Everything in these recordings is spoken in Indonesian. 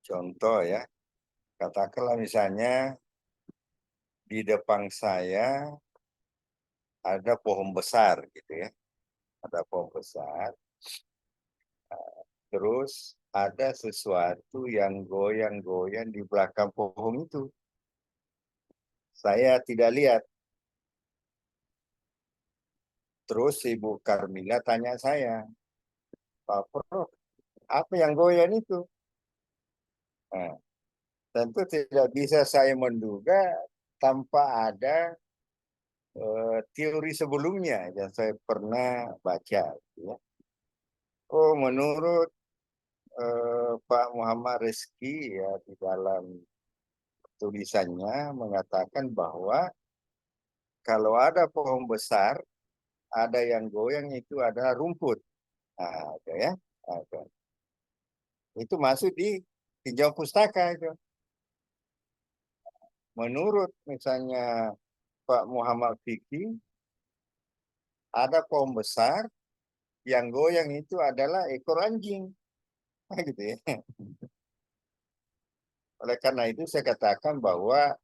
Contoh ya, katakanlah misalnya di depan saya ada pohon besar gitu ya. Ada pohon besar, terus ada sesuatu yang goyang-goyang di belakang pohon itu. Saya tidak lihat. Terus Ibu Karmila tanya saya, Pak Prof, apa yang goyang itu? Nah, tentu tidak bisa saya menduga tanpa ada teori sebelumnya yang saya pernah baca. Ya. Oh, menurut Pak Muhammad Rizky ya di dalam tulisannya mengatakan bahwa kalau ada pohon besar, ada yang goyang itu ada rumput. Nah, itu ya. Nah, itu masuk di tinjau pustaka itu. Menurut misalnya Pak Muhammad Fikri, ada pohon besar yang goyang itu adalah ekor anjing. Nah, gitu ya. Oleh karena itu saya katakan bahwa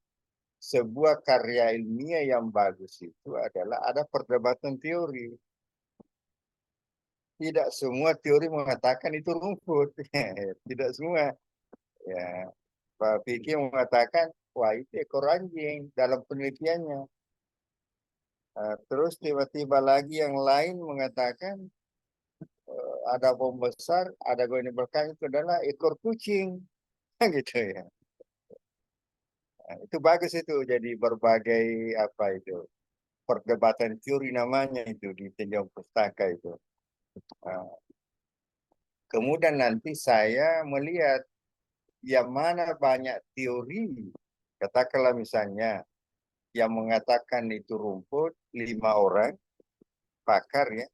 sebuah karya ilmiah yang bagus itu adalah ada perdebatan teori. Tidak semua teori mengatakan itu rumput. Tidak semua. Ya, Pak Fikri mengatakan, wah itu ekor anjing dalam penelitiannya. Terus tiba-tiba lagi yang lain mengatakan ada bom besar, ada goyang belakang itu adalah ekor kucing. Gitu ya. Nah, itu bagus itu jadi berbagai apa itu perdebatan teori namanya itu di tinjau pustaka itu. Nah, kemudian nanti saya melihat yang mana banyak teori, katakanlah misalnya yang mengatakan itu rumput 5 orang pakar ya,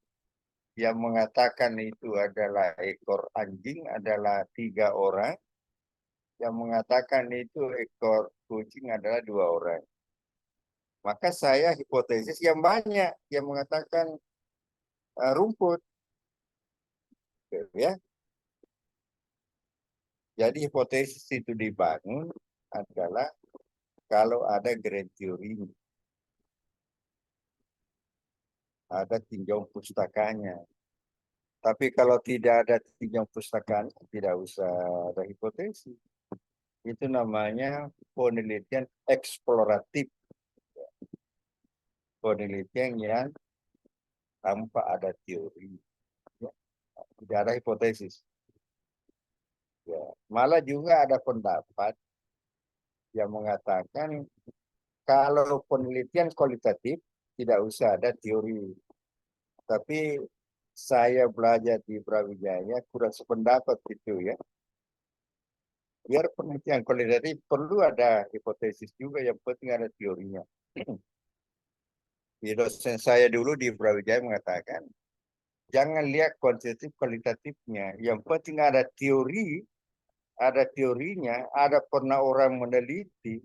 yang mengatakan itu adalah ekor anjing adalah 3 orang, yang mengatakan itu ekor kucing adalah 2 orang. Maka saya hipotesis yang banyak yang mengatakan rumput, gitu ya. Jadi hipotesis itu dibangun adalah kalau ada grand theory, ada tinjau pustakanya. Tapi kalau tidak ada tinjau pustakanya, tidak usah ada hipotesis. Itu namanya penelitian eksploratif, penelitian yang tanpa ada teori, ya. Tidak ada hipotesis. Ya. Malah juga ada pendapat yang mengatakan kalau penelitian kualitatif tidak usah ada teori. Tapi saya belajar di Brawijaya kurang sependapat gitu ya. Biar penelitian kualitatif perlu ada hipotesis juga, yang penting ada teorinya. Di dosen saya dulu di Brawijaya mengatakan, jangan lihat kuantitatif kualitatifnya, yang penting ada teori, ada teorinya, ada pernah orang meneliti,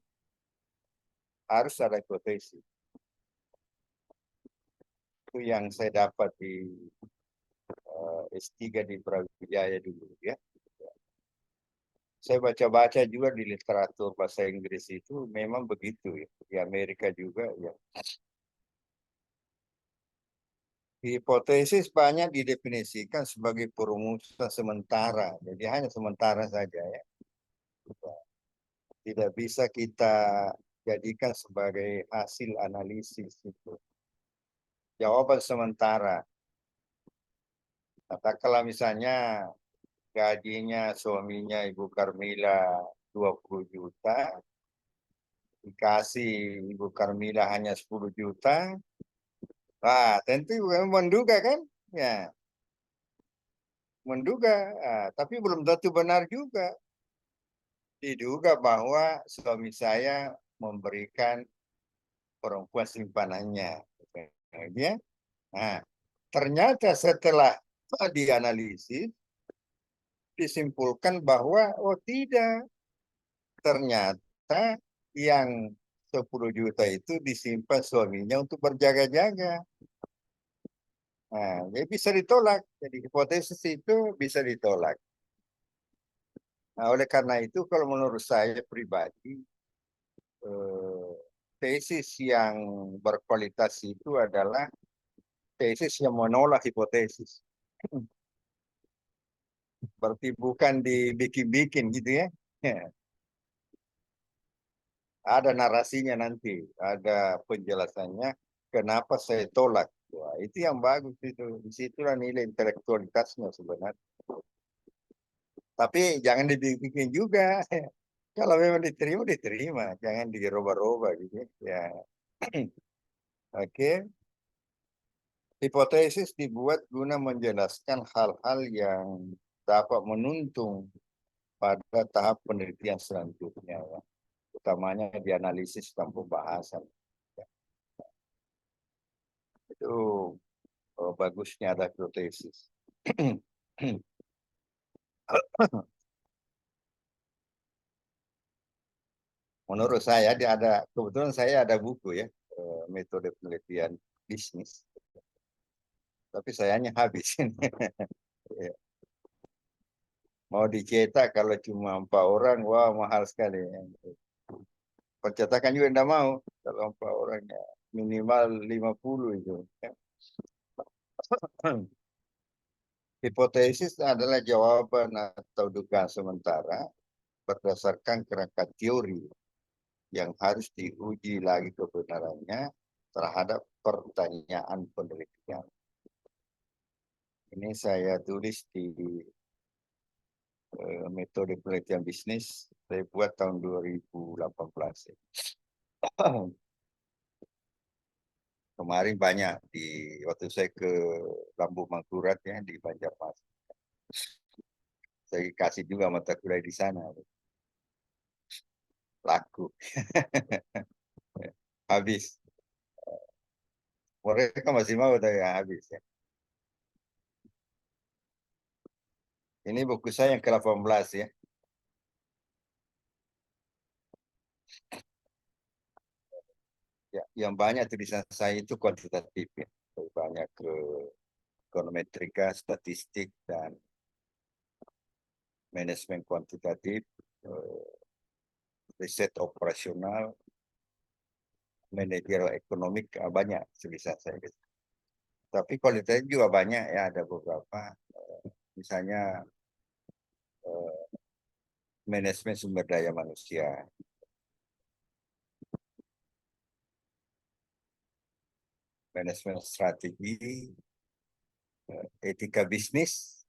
harus ada hipotesis. Itu yang saya dapat di S3 di Brawijaya dulu ya. Saya baca-baca juga di literatur bahasa Inggris itu memang begitu ya. Di Amerika juga ya. Hipotesis banyak didefinisikan sebagai perumusan sementara. Jadi hanya sementara saja ya. Tidak bisa kita jadikan sebagai hasil analisis itu. Jawaban sementara. Katakanlah misalnya gajinya suaminya Ibu Karmila 20 juta, dikasih Ibu Karmila hanya 10 juta, wah tentu menduga kan? Ya, menduga, tapi belum tentu benar juga. Diduga bahwa suami saya memberikan perempuan simpanannya. Ya. Nah, ternyata setelah dianalisis, disimpulkan bahwa, oh tidak, ternyata yang 10 juta itu disimpan suaminya untuk berjaga-jaga. Nah, jadi bisa ditolak. Jadi hipotesis itu bisa ditolak. Nah, oleh karena itu, kalau menurut saya pribadi, eh, tesis yang berkualitas itu adalah tesis yang menolak hipotesis. Berarti bukan dibikin-bikin gitu ya. Ya, ada narasinya nanti, ada penjelasannya kenapa saya tolak. Wah, itu yang bagus itu. Disitulah nilai intelektualitasnya sebenarnya. Tapi jangan dibikin juga. Kalau memang diterima, diterima. Jangan dirubah-rubah gitu ya. Oke. Hipotesis dibuat guna menjelaskan hal-hal yang dapat menuntung pada tahap penelitian selanjutnya, ya. Utamanya di analisis dan pembahasan. Ya, itu bagusnya ada hipotesis. Menurut saya kebetulan saya ada buku ya, metode penelitian bisnis, tapi sayangnya habis. Ya, mau dicetak kalau cuma 4 orang, wah mahal sekali. Percetakan juga tidak mau kalau 4 orang ya, minimal 50 itu. Ya. Hipotesis adalah jawaban atau dugaan sementara berdasarkan kerangka teori yang harus diuji lagi kebenarannya terhadap pertanyaan penelitian. Ini saya tulis di metode penelitian bisnis, saya buat tahun 2018. Ya. Kemarin banyak waktu saya ke Lambung Mangkurat ya di Banjarmasin. Saya kasih juga mata kuliah di sana. Laku. Habis. Mereka masih mau tapi habis ya. Ini buku saya yang ke-18 ya. Ya, yang banyak tulisan saya itu kuantitatif ya. Banyak ke ekonometrika, statistik, dan manajemen kuantitatif, riset operasional, manajer ekonomik, banyak tulisan saya. Tapi kualitatif juga banyak ya, ada beberapa. Misalnya manajemen sumber daya manusia, manajemen strategi, etika bisnis,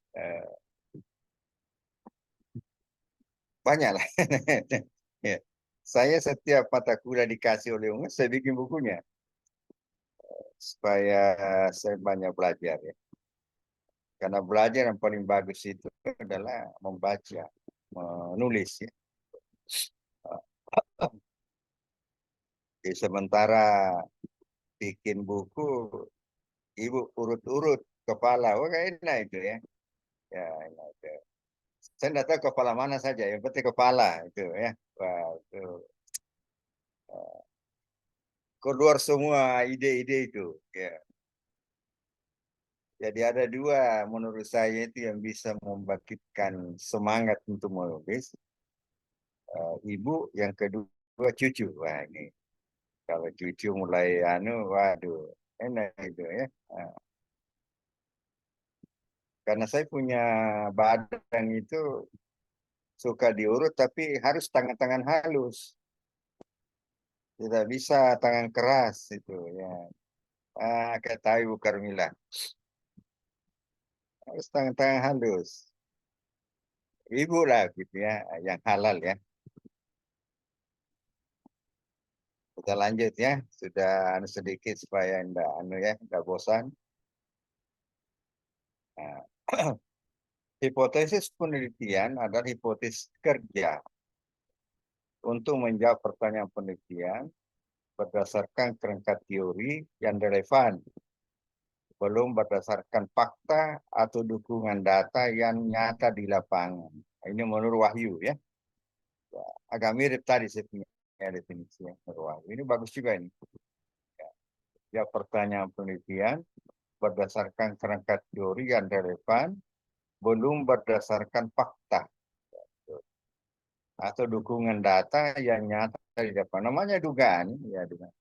banyak lah. Ya. Saya setiap mata kuliah dikasih oleh UNES, saya bikin bukunya supaya saya banyak belajar ya. Karena belajar yang paling bagus itu adalah membaca, menulis ya. Jadi sementara bikin buku, ibu urut-urut kepala, wah enak itu ya. Ya, enak itu. Saya tidak tahu kepala mana saja, yang penting kepala itu ya. Wah, itu keluar semua ide-ide itu. Ya. Jadi ada dua menurut saya itu yang bisa membangkitkan semangat untuk menulis. Ibu, yang kedua cucu. Wah ini kalau cucu mulai waduh, enak itu ya. Nah, karena saya punya badan itu suka diurut, tapi harus tangan-tangan halus. Tidak bisa tangan keras itu ya. Kata Ibu Karmila, harus tangan-tangan halus. Ibu lah gitu ya, yang halal ya. Kita lanjut ya, sudah sedikit supaya enggak bosan. Nah, hipotesis penelitian adalah hipotesis kerja untuk menjawab pertanyaan penelitian berdasarkan kerangka teori yang relevan, belum berdasarkan fakta atau dukungan data yang nyata di lapangan. Ini menurut Wahyu ya. Agak mirip tadi saya punya definisi yang menurut Wahyu. Ini bagus juga ini. Ya, pertanyaan penelitian berdasarkan kerangka teori yang relevan, belum berdasarkan fakta. atau dukungan data yang nyata di depan. Namanya dugaan, ya dugaan.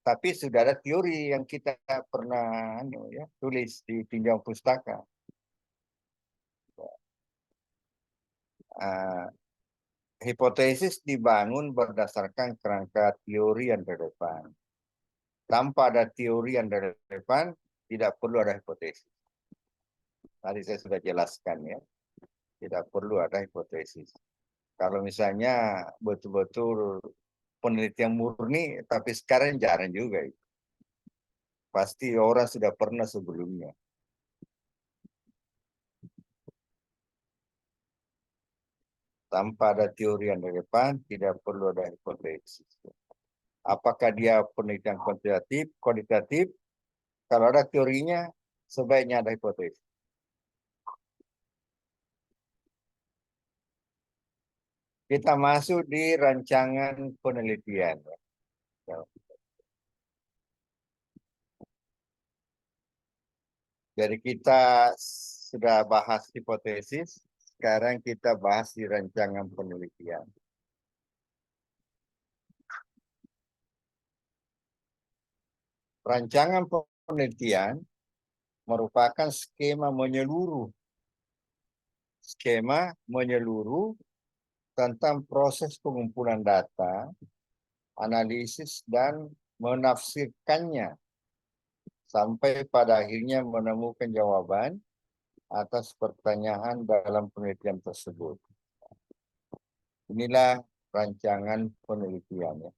Tapi sudah ada teori yang kita pernah ya, tulis di tinjau pustaka. Uh, Hipotesis dibangun berdasarkan kerangka teori yang relevan. Tanpa ada teori yang relevan, tidak perlu ada hipotesis. Tadi saya sudah jelaskan ya, tidak perlu ada hipotesis. Kalau misalnya betul-betul penelitian murni, tapi sekarang jarang juga. Pasti orang sudah pernah sebelumnya. Tanpa ada teori yang relevan, tidak perlu ada hipotesis. Apakah dia penelitian kuantitatif, kualitatif? Kalau ada teorinya, sebaiknya ada hipotesis. Kita masuk di rancangan penelitian. Jadi kita sudah bahas hipotesis, sekarang kita bahas di rancangan penelitian. Rancangan penelitian merupakan skema menyeluruh tentang proses pengumpulan data, analisis, dan menafsirkannya sampai pada akhirnya menemukan jawaban atas pertanyaan dalam penelitian tersebut. Inilah rancangan penelitian.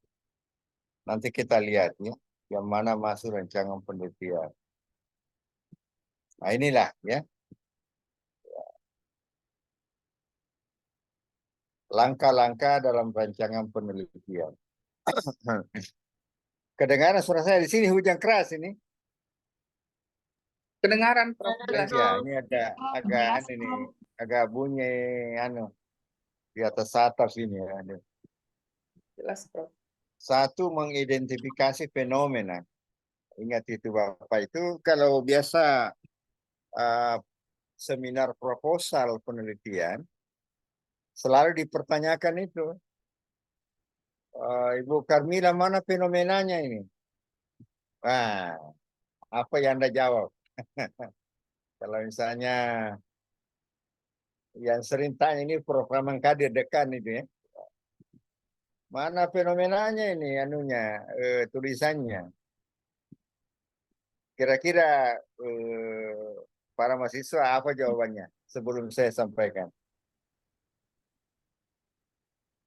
Nanti kita lihat ya, yang mana masuk rancangan penelitian. Nah inilah ya, langkah-langkah dalam rancangan penelitian. Kedengaran suara saya di sini hujan keras ini. Kedengaran, Prof. Jelas. Ya, ini agak bunyi di atas atap sini ya. Jelas, Prof. Satu, mengidentifikasi fenomena. Ingat itu Bapak, itu kalau biasa seminar proposal penelitian selalu dipertanyakan itu. Ibu Karmila, mana fenomenanya ini? Nah, apa yang Anda jawab? Kalau misalnya yang sering tanya ini program kadir dekan itu ya. Mana fenomenanya ini tulisannya. Kira-kira para mahasiswa apa jawabannya sebelum saya sampaikan?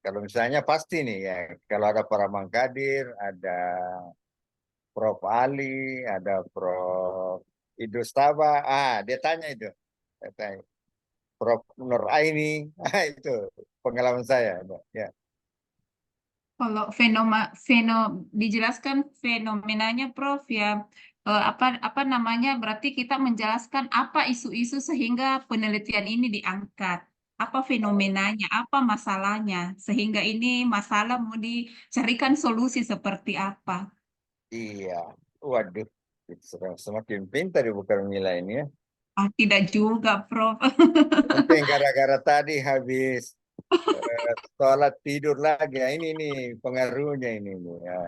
Kalau misalnya pasti nih ya, kalau ada para mangkadir, ada Prof. Ali, ada Prof. Idrus Taba, dia tanya itu. Dia tanya. Prof. Nur Aini, itu pengalaman saya. Ya. Kalau dijelaskan fenomenanya, Prof, ya apa namanya? Berarti kita menjelaskan apa isu-isu sehingga penelitian ini diangkat. Apa fenomenanya, apa masalahnya, sehingga ini masalah mau dicarikan solusi seperti apa. Iya, waduh, semakin pintar Ibu Karmila ini ya. Tidak juga, Prof. Mungkin gara-gara tadi habis sholat tidur lagi. Ya, ini nih pengaruhnya ini. Ya.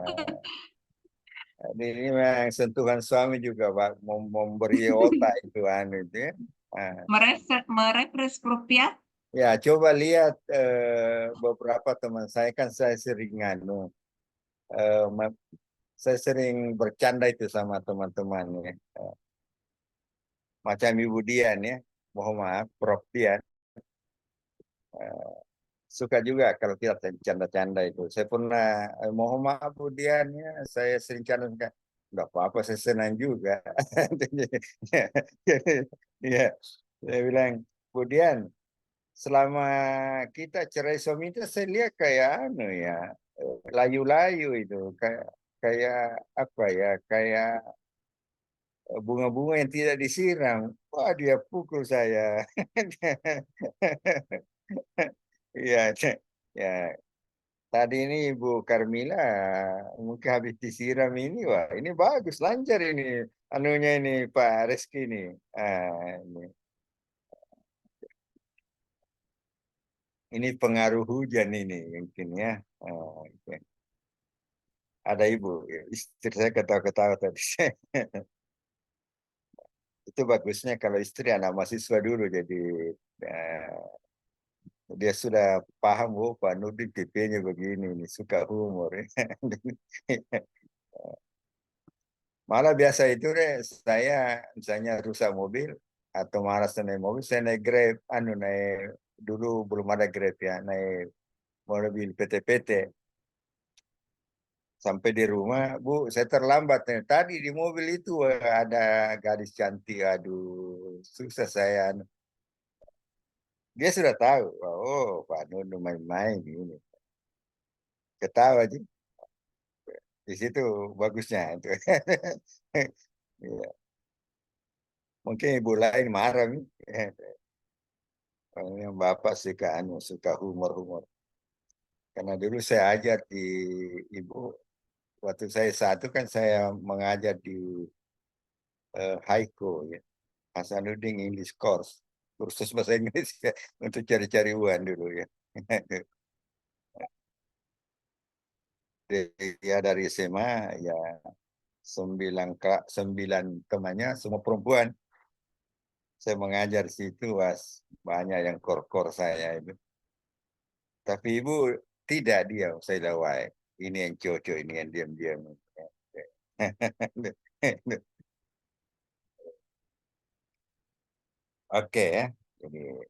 Ini memang sentuhan suami juga Pak, memberi otak itu itu ya. Nah, Merefresh, Prof, ya. ya coba lihat beberapa teman saya kan saya sering eh, saya sering bercanda itu sama teman-teman ya. Macam Ibu Dian ya, mohon maaf Prof Dian. Suka juga kalau kita canda-canda itu. Saya pernah mohon maaf Bu Dian ya, saya sering canda, nggak apa-apa, saya senang juga. Ya, saya bilang Bu Dian, selama kita cerai suami itu saya lihat kayak ya layu-layu itu kayak kayak apa ya kayak bunga-bunga yang tidak disiram. Wah dia pukul saya. Iya, ya. Tadi ini Ibu Karmila mungkin habis disiram ini, wah ini bagus, lancar ini anunya ini Pak Reski ini. Ini. Ini pengaruh hujan ini mungkin ya. Oke. Ada ibu, istri saya ketawa-ketawa tadi. Itu bagusnya kalau istri anak mahasiswa dulu, jadi eh, dia sudah paham, oh Pak Nurdin tipe-nya begini, nih suka humor. Malah biasa itu deh, saya misalnya rusak mobil atau malas naik mobil, saya naik Grab, naik dulu belum ada Grab ya, naik mobil PT-PT. Sampai di rumah, Bu, saya terlambat. Tadi di mobil itu ada gadis cantik, aduh, susah saya. Dia sudah tahu, oh Pak Nunu main-main ini. Ketawa aja, di situ bagusnya itu. Iya. Mungkin ibu lain marah nih. Yang bapak suka suka humor-humor. Karena dulu saya ajar di ibu, waktu saya satu kan saya mengajar di Haiko ya, Hasanuddin English Course, kursus bahasa Inggris ya, untuk cari-cari uang dulu ya. Ya dari SMA ya 9 temannya semua perempuan. Saya mengajar di situ, was banyak yang kor-kor saya itu. Tapi ibu tidak, dia saya lawai. Ini yang cocok, ini yang diam-diam. Oke ya. Jadi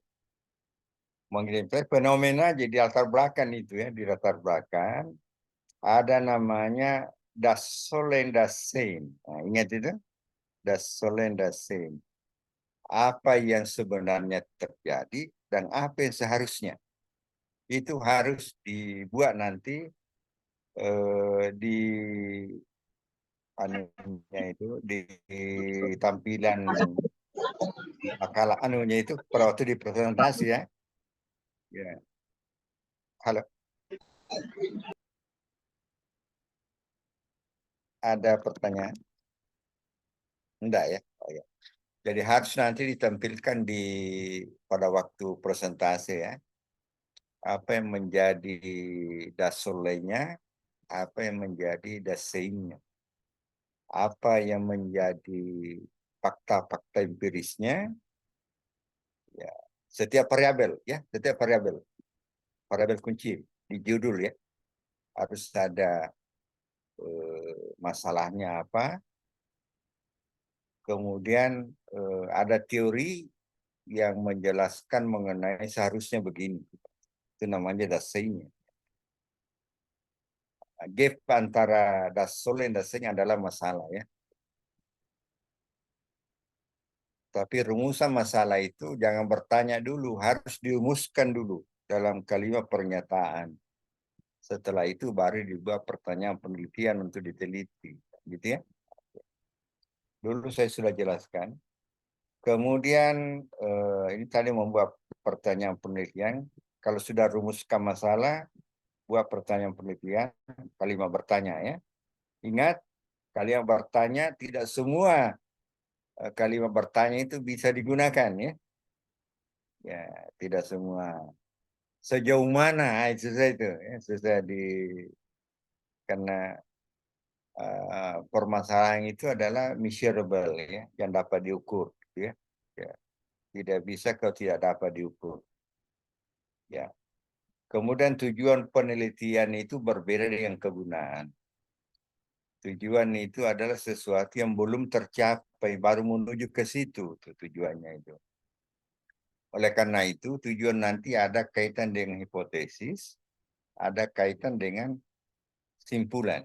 mengirim fenomena jadi latar belakang itu ya, di latar belakang ada namanya Das Sollen das Sein. Nah, ingat itu? Das Sollen das Sein. Apa yang sebenarnya terjadi dan apa yang seharusnya. Itu harus dibuat nanti di anunya itu di tampilan makalah anunya itu pada waktu di presentasi ya. Ya. Halo, ada pertanyaan? Enggak ya? Oh, ya. Jadi harus nanti ditampilkan pada waktu presentasi ya, apa yang menjadi dasolenya, apa yang menjadi daseinnya, apa yang menjadi fakta-fakta empirisnya, ya. Setiap variabel ya, setiap variabel kunci di judul ya, harus ada masalahnya apa, kemudian ada teori yang menjelaskan mengenai seharusnya begini. Itu namanya dasainya. Gap antara dasol dan dasainya adalah masalah ya. Tapi rumusan masalah itu jangan bertanya dulu, harus dirumuskan dulu dalam kalimat pernyataan. Setelah itu baru dibuat pertanyaan penelitian untuk diteliti, gitu ya. Dulu saya sudah jelaskan. Kemudian ini tadi membuat pertanyaan penelitian. Kalau sudah rumuskan masalah, buat pertanyaan penelitian, kalimat bertanya ya. Ingat, kalimat bertanya tidak semua kalimat bertanya itu bisa digunakan ya. Ya, tidak semua. Sejauh mana itu susah itu ya, susah karena permasalahan itu adalah measurable ya, yang dapat diukur gitu ya. Ya. Tidak bisa kalau tidak dapat diukur. Ya. Kemudian tujuan penelitian itu berbeda dengan kegunaan. Tujuan itu adalah sesuatu yang belum tercapai, baru menuju ke situ tujuannya itu. Oleh karena itu, tujuan nanti ada kaitan dengan hipotesis, ada kaitan dengan simpulan.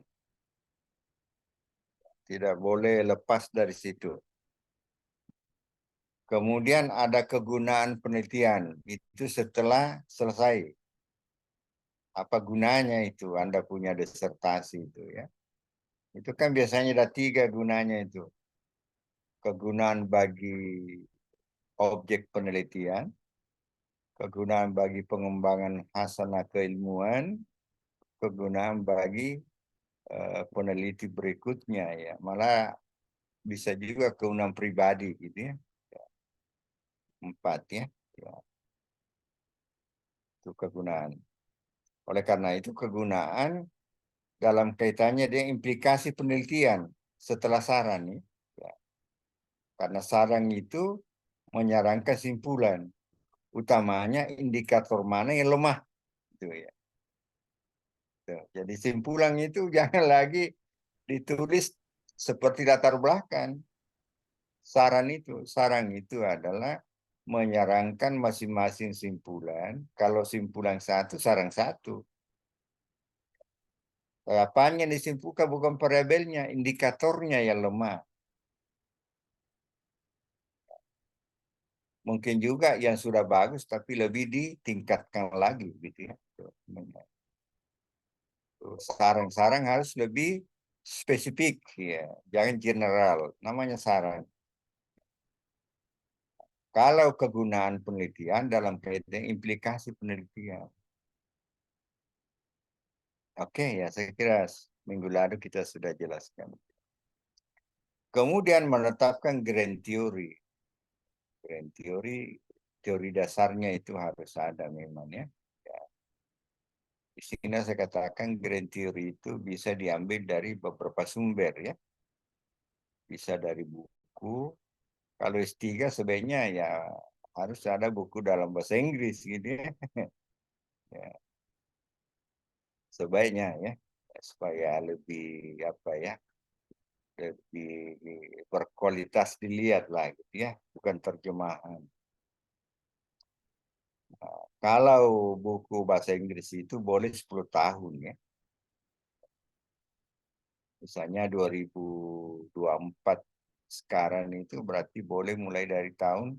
Tidak boleh lepas dari situ. Kemudian ada kegunaan penelitian. Itu setelah selesai. Apa gunanya itu? Anda punya disertasi itu ya. Itu kan biasanya ada 3 gunanya itu. Kegunaan bagi objek penelitian, kegunaan bagi pengembangan hasanah keilmuan, kegunaan bagi peneliti berikutnya ya. Malah bisa juga kegunaan pribadi gitu ya. 4 ya. Ya. Itu kegunaan. Oleh karena itu kegunaan dalam kaitannya dengan implikasi penelitian setelah sarang nih. Ya. Karena sarang itu menyarankan simpulan, utamanya indikator mana yang lemah. Gitu ya. Tuh. Jadi simpulan itu jangan lagi ditulis seperti latar belakang. Sarang itu adalah menyarankan masing-masing simpulan. Kalau simpulan satu, sarang satu. Apanya yang disimpulkan bukan variabelnya, indikatornya yang lemah. Mungkin juga yang sudah bagus tapi lebih ditingkatkan lagi gitu ya. Sarang-sarang harus lebih spesifik ya, jangan general. Namanya sarang. Kalau kegunaan penelitian dalam kaitan implikasi penelitian. Oke ya, saya kira minggu lalu kita sudah jelaskan. Kemudian menetapkan grand theory. Grand theory, teori dasarnya itu harus ada memang ya. Di sini saya katakan grand theory itu bisa diambil dari beberapa sumber ya. Bisa dari buku. Kalau S3 sebaiknya ya harus ada buku dalam bahasa Inggris gitu ya. Ya, sebaiknya ya. Supaya lebih apa ya, lebih berkualitas dilihat lah gitu ya. Bukan terjemahan. Kalau buku bahasa Inggris itu boleh 10 tahun ya. Misalnya 2024 sekarang itu berarti boleh mulai dari tahun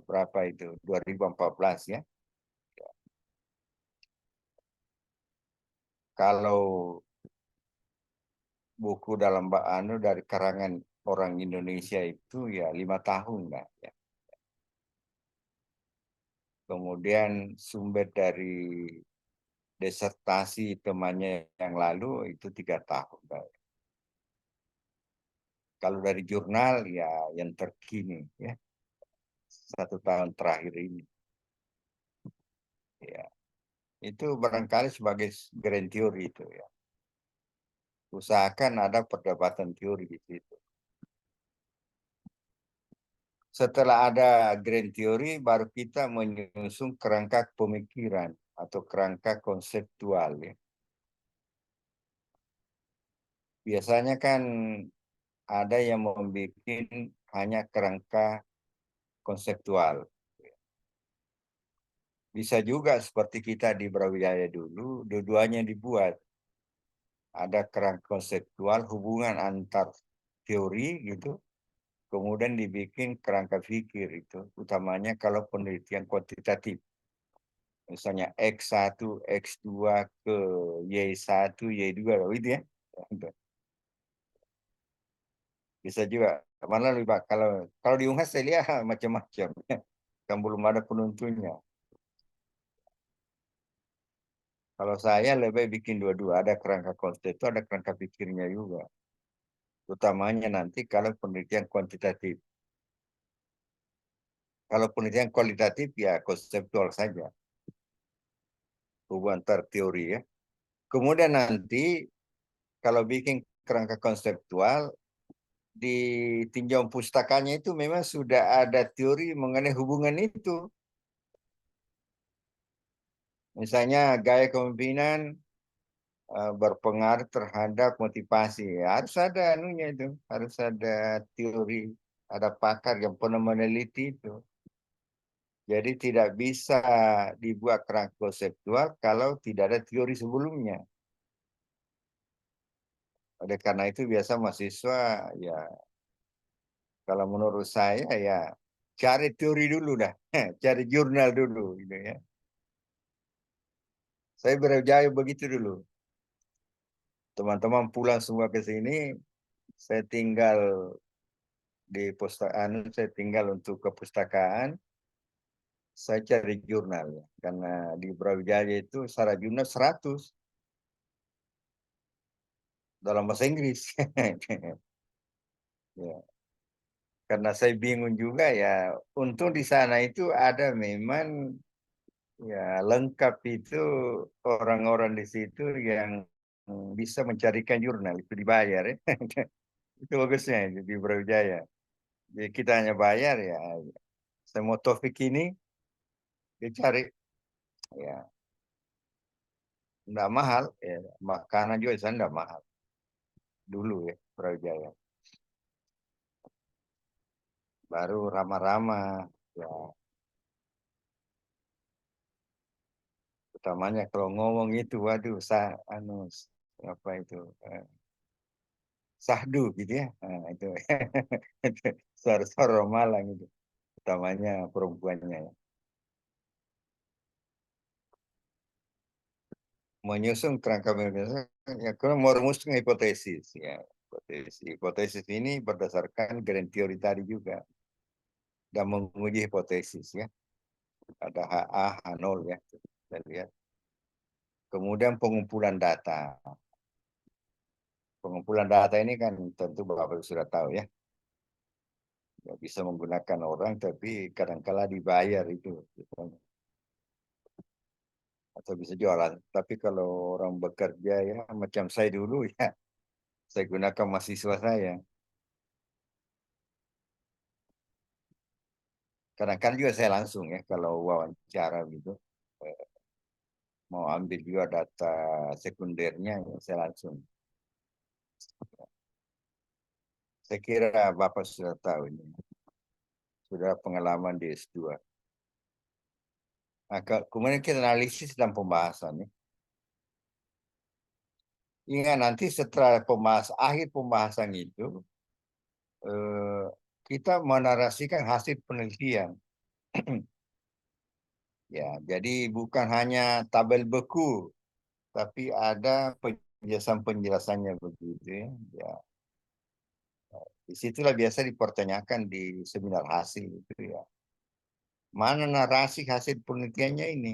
berapa itu? 2014 ya. Kalau buku dalam anu dari karangan orang Indonesia itu ya 5 tahun lah ya. Kemudian sumber dari disertasi temannya yang lalu itu 3 tahun. Kalau dari jurnal ya yang terkini ya 1 tahun terakhir ini. Ya, itu barangkali sebagai grand theory itu ya. Usahakan ada perdebatan teori di situ. Setelah ada grand theory, baru kita menyusun kerangka pemikiran atau kerangka konseptual. Ya. Biasanya kan ada yang membuat hanya kerangka konseptual. Bisa juga seperti kita di Brawijaya dulu, dua-duanya dibuat. Ada kerangka konseptual, hubungan antar teori gitu, kemudian dibikin kerangka pikir itu, utamanya kalau penelitian kuantitatif. Misalnya X1, X2 ke Y1, Y2, gitu ya. Bisa juga. Mana lebih kalau di Unhas saya lihat macam-macam. Kan belum ada penuntunnya. Kalau saya lebih bikin dua-dua. Ada kerangka konsep itu, ada kerangka pikirnya juga. Utamanya nanti kalau penelitian kuantitatif. Kalau penelitian kualitatif ya konseptual saja. Hubungan antar teori ya. Kemudian nanti kalau bikin kerangka konseptual, di tinjauan pustakanya itu memang sudah ada teori mengenai hubungan itu. Misalnya gaya kepemimpinan berpengaruh terhadap motivasi. Harus ada anunya itu, harus ada teori, ada pakar yang pernah meneliti itu. Jadi tidak bisa dibuat kerangka konseptual kalau tidak ada teori sebelumnya. Oleh karena itu biasa mahasiswa ya kalau menurut saya ya cari teori dulu dah, cari jurnal dulu gitu ya. Saya berjaya begitu dulu. Teman-teman pulang semua ke sini, saya tinggal di pustakaan, saya tinggal untuk ke pustakaan, saya cari jurnal ya. Karena di Brawijaya itu syarat jurnal 100 dalam bahasa Inggris. Ya. Karena saya bingung juga ya, untung di sana itu ada memang Ya, lengkap itu orang-orang di situ yang bisa mencarikan jurnal itu dibayar ya. Itu bagusnya itu di Brawijaya. Jadi kita hanya bayar ya. Saya mau Taufik ini dicari ya, enggak mahal ya. Makanan juga di sana enggak mahal dulu ya Brawijaya. Baru ramah-ramah ya, utamanya kalau ngomong itu waduh anu apa itu sahdu gitu ya. Nah, itu itu suara-suara Malang itu utamanya perempuannya ya. Menyusun kerangka pembebasan ya kalau merumuskan hipotesis ya. Hipotesis ini berdasarkan grand teori tadi juga dan menguji hipotesis ya. Ada HA, H0 ya. Kita lihat. Kemudian pengumpulan data. Pengumpulan data ini kan tentu Bapak sudah tahu ya. Ya bisa menggunakan orang tapi kadangkala dibayar itu. Atau bisa jualan. Tapi kalau orang bekerja ya macam saya dulu ya. Saya gunakan mahasiswa saya. Kadang-kadang juga saya langsung ya kalau wawancara gitu. eh, Mau ambil juga data sekundernya ya saya langsung. Saya kira Bapak sudah tahu ini. Sudah pengalaman di S2. Nah, kemudian kita analisis dan pembahasan. Ya. Ingat nanti setelah akhir pembahasan itu, eh, kita menarasikan hasil penelitian. Ya, jadi bukan hanya tabel beku, tapi ada penjelasan-penjelasannya begitu ya. Ya, disitulah biasa dipertanyakan di seminar hasil itu ya. Mana narasi hasil penelitiannya ini?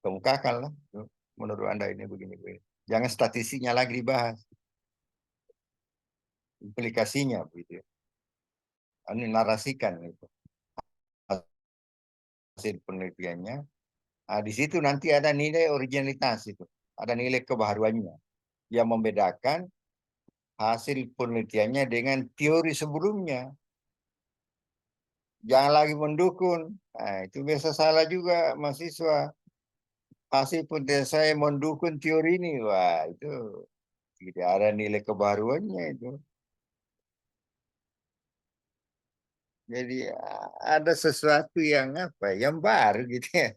Kemukakan lah. Menurut Anda ini begini, begini. Jangan statistiknya lagi dibahas, implikasinya begitu ya. Ini narasikan itu hasil penelitiannya. Nah, di situ nanti ada nilai originalitas itu, ada nilai kebaharuannya yang membedakan hasil penelitiannya dengan teori sebelumnya. Jangan lagi mendukung. Nah, itu biasa salah juga mahasiswa. Hasil penelitian saya mendukung teori ini. Wah, itu tidak ada nilai kebaruannya itu. Jadi ada sesuatu yang apa? Yang baru gitu ya.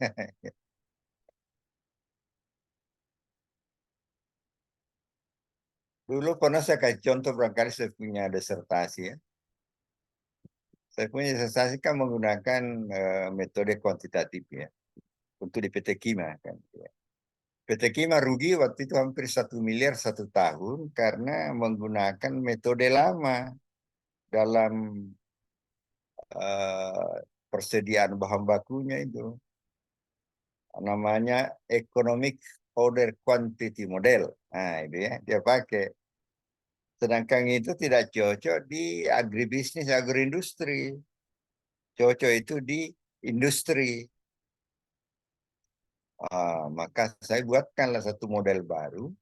Dulu pernah saya kasih contoh barangkali saya punya disertasi ya. Saya punya disertasi kan menggunakan metode kuantitatif ya. Untuk di PT Kima kan. Ya. PT Kima rugi waktu itu hampir 1 miliar 1 tahun karena menggunakan metode lama dalam eh, persediaan bahan bakunya itu. Namanya Economic Order Quantity Model. Nah itu ya, dia pakai. Sedangkan itu tidak cocok di agribisnis, agroindustri. Cocok itu di industri. Maka saya buatkanlah satu model baru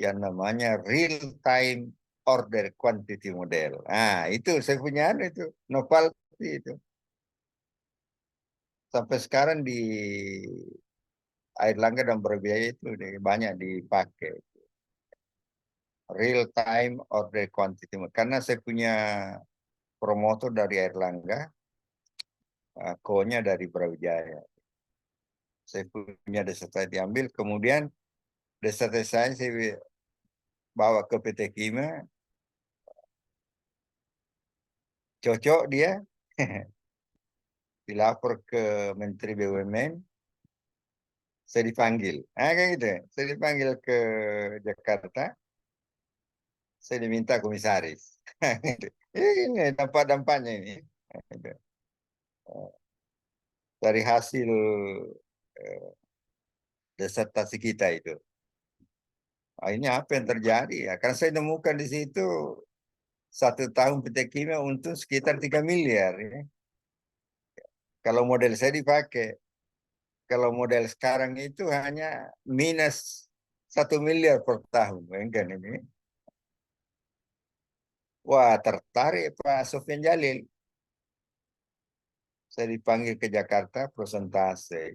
yang namanya real time order quantity model. Nah, itu saya punya itu Nopal itu. Sampai sekarang di Airlangga dan Brawijaya itu banyak dipakai. Real time order quantity model. Karena saya punya promotor dari Airlangga, ko-nya dari Brawijaya. Saya punya disertasi diambil, kemudian disertasi saya bawa ke PT Kima, cocok dia, dilapor ke Menteri BUMN, saya dipanggil. Kayak gitu ya. Saya dipanggil ke Jakarta, saya diminta komisaris. Ini dampak-dampaknya ini. Dari hasil eh, disertasi kita itu. Ini apa yang terjadi ya? Karena saya nemukan di situ 1 tahun PT Kimia untung sekitar 3 miliar. Ya. Kalau model saya dipakai. Kalau model sekarang itu hanya minus 1 miliar per tahun. Bayangkan ini. Wah, tertarik Pak Sofian Jalil. Saya dipanggil ke Jakarta presentasi.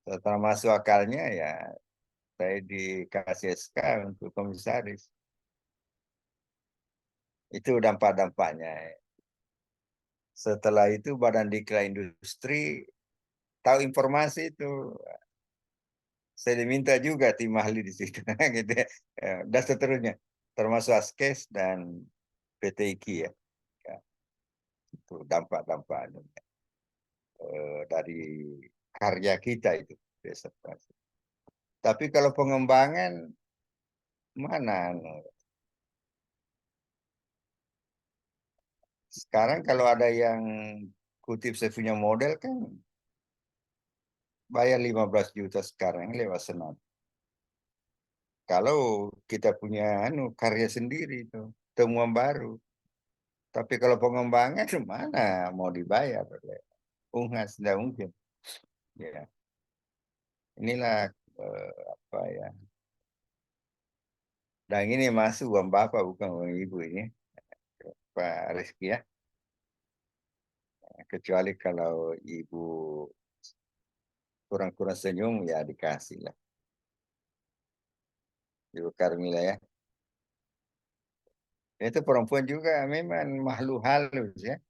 Setelah masuk akalnya ya saya dikasih SK untuk komisaris. Itu dampak-dampaknya. Setelah itu Badan Diklat Industri tahu informasi itu. Saya diminta juga tim ahli di situ. Gitu ya. Dan seterusnya. Termasuk Askes dan PT IKI ya. Ya, itu dampak-dampak dari karya kita itu. Disertasi. Tapi kalau pengembangan mana? Sekarang kalau ada yang kutip saya punya model kan bayar 15 juta sekarang lewat senat. Kalau kita punya karya sendiri itu temuan baru. Tapi kalau pengembangan mana mau dibayar oleh Unhas, tidak mungkin. Ya, inilah apa ya. Dan ini masuk uang bapak bukan uang ibu ini, Pak Rizky ya. Kecuali kalau ibu kurang-kurang senyum ya dikasih lah. Ibu Karmila ya. Itu perempuan juga memang makhluk halus ya.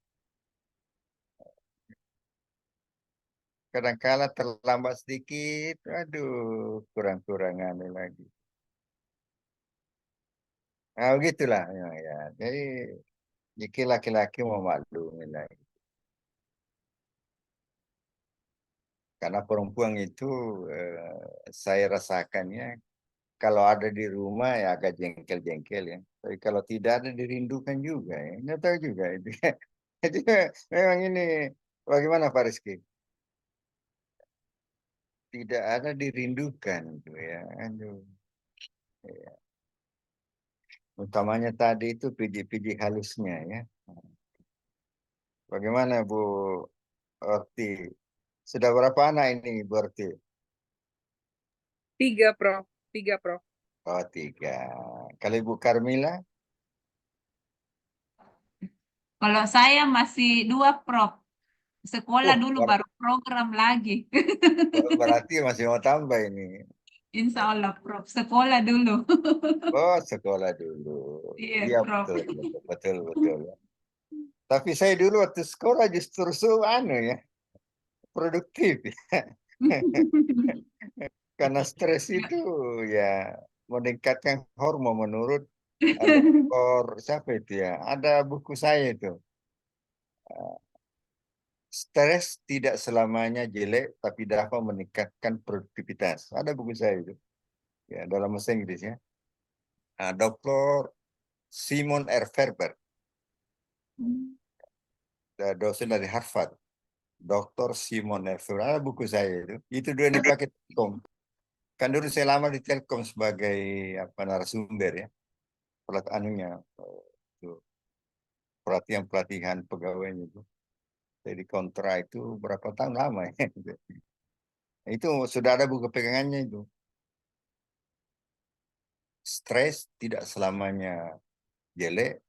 Kadang-kala terlambat sedikit, aduh kurang-kurangan lagi. Nah, begitulah ya, ya. Jadi jika laki-laki mau maklumi lah. Karena perempuan itu saya rasakannya kalau ada di rumah ya agak jengkel-jengkel ya. Tapi kalau tidak ada dirindukan juga ya. Nggak tahu juga itu. Jadi memang ini bagaimana Pak Rizky? Tidak ada dirindukan gitu ya. Aduh. Ya. Utamanya tadi itu pijik-pijik halusnya ya. Bagaimana Bu Orti? Sudah berapa anak ini Bu Orti? 3, Prof. 3, Prof. Oh, 3. Kalau Ibu Karmila? Kalau saya masih 2, Prof. Sekolah Oh, dulu baru program lagi. berarti masih mau tambah ini. Insya Allah, Prof. Sekolah dulu. Oh, sekolah dulu. Iya, Iya, Prof. betul, betul, betul, betul. Tapi saya dulu waktu sekolah justru ya, produktif. Karena stres itu ya meningkatkan hormon menurut dokter siapa itu ya? Ada buku saya itu. Stres tidak selamanya jelek, tapi dapat meningkatkan produktivitas. Ada buku saya itu. Ya, dalam bahasa Inggris ya. Nah, Dr. Simon R. Ferber, dosen dari Harvard. Dr. Simon R. Ferber, ada buku saya itu. Itu dua yang dipakai Telkom. Kan dulu saya lama di Telkom sebagai apa narasumber ya. Anunya, itu, pelatihan pegawainya itu. Jadi kontra itu berapa tahun lama ya. Itu sudah ada buku pegangannya itu. Stres tidak selamanya jelek,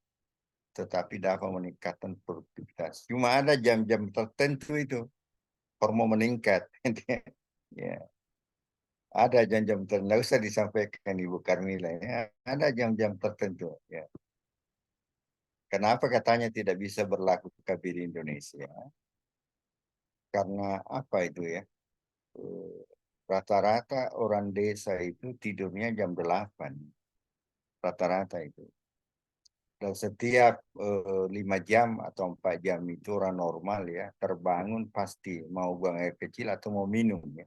tetapi dapat meningkatkan produktivitas. Cuma ada jam-jam tertentu itu hormon meningkat. Ya, ada jam-jam tertentu. Nggak usah disampaikan Ibu Karmila. Ya. Ada jam-jam tertentu. Ya. Kenapa katanya tidak bisa berlaku KB di Indonesia? Karena apa itu ya? Eh, Rata-rata orang desa itu tidurnya jam 8. Rata-rata itu. Dan setiap 5 jam atau 4 jam itu orang normal ya terbangun pasti mau buang air kecil atau mau minum ya.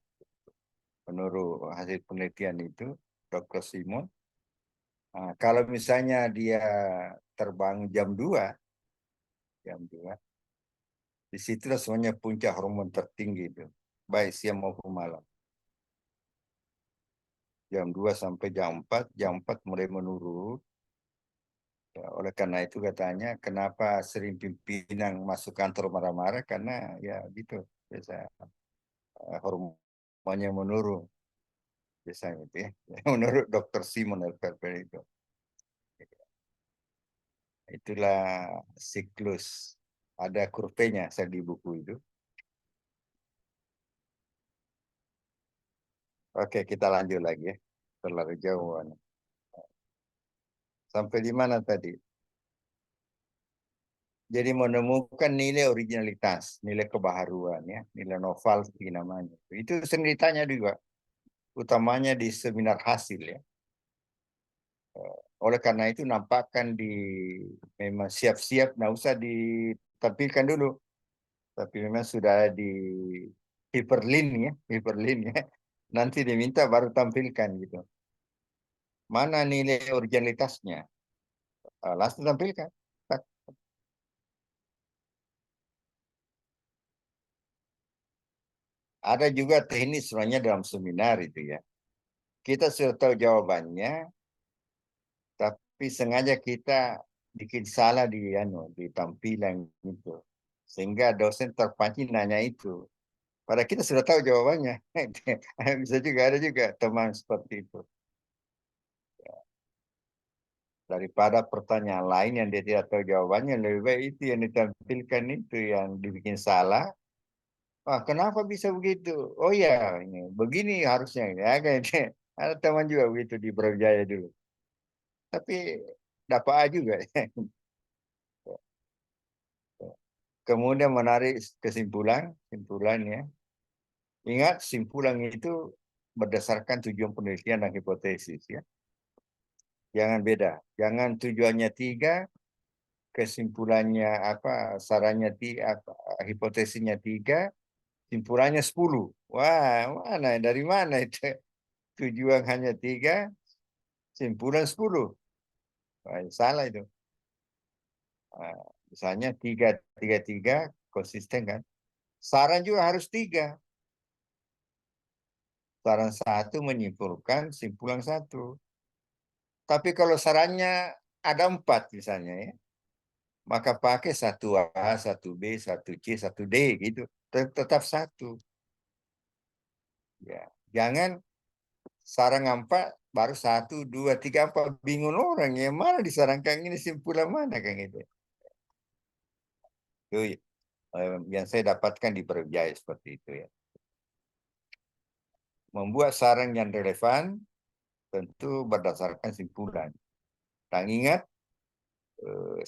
Menurut hasil penelitian itu Dr. Simon, nah, kalau misalnya dia terbangun jam 2, di situ semuanya puncak hormon tertinggi itu, baik siang maupun malam. Jam 2 sampai jam 4 mulai menurun, Ya, oleh karena itu katanya, kenapa sering pimpinan masuk kantor marah-marah? Karena ya gitu, biasa hormonnya menurun biasanya itu ya. Menurut Dokter Simon Elperper itu. Itulah siklus. Ada kurvanya saya di buku itu. Oke, kita lanjut lagi ya. Terlalu jauh. Sampai di mana tadi? Jadi menemukan nilai originalitas, nilai kebaharuan ya, nilai novelty namanya. Itu sering ditanya juga, utamanya di seminar hasil ya. Oleh karena itu nampakkan di memang siap-siap, nggak usah ditampilkan dulu, tapi memang sudah di hyperlink ya, hyperlink ya. Nanti diminta baru tampilkan gitu. Mana nilai originalitasnya? Langsung tampilkan. Ada juga teknis sebenarnya dalam seminar itu ya. Kita sudah tahu jawabannya, tapi sengaja kita bikin salah di tampilan itu. Sehingga dosen terpancing nanya itu. Padahal kita sudah tahu jawabannya. Bisa juga, ada juga teman seperti itu. Daripada pertanyaan lain yang dia tidak tahu jawabannya, lebih baik itu yang ditampilkan itu yang dibikin salah. Wah, kenapa bisa begitu? Oh ya, ini begini harusnya. Ya, kayaknya ada teman juga begitu di Brawijaya dulu. Tapi dapat A juga. Kemudian menarik kesimpulannya. Ingat, simpulan itu berdasarkan tujuan penelitian dan hipotesis ya. Jangan beda. Jangan tujuannya 3, kesimpulannya apa, sarannya 3, apa, hipotesisnya 3, simpulannya 10. Wah, mana dari mana itu? Tujuan hanya 3, simpulan 10. Wah, salah itu. Misalnya 3, 3, 3, konsisten kan? Saran juga harus 3. Saran 1 menyimpulkan simpulan 1. Tapi kalau sarannya ada 4 misalnya ya, maka pakai 1A, 1B, 1C, 1D gitu. Tetap 1. Ya. Jangan saran 4 baru 1, 2, 3, 4. Bingung orang yang mana disarankan ini simpulan mana kan gitu. Itu yang saya dapatkan di Brawijaya seperti itu ya. Membuat saran yang relevan tentu berdasarkan simpulan. Dan ingat,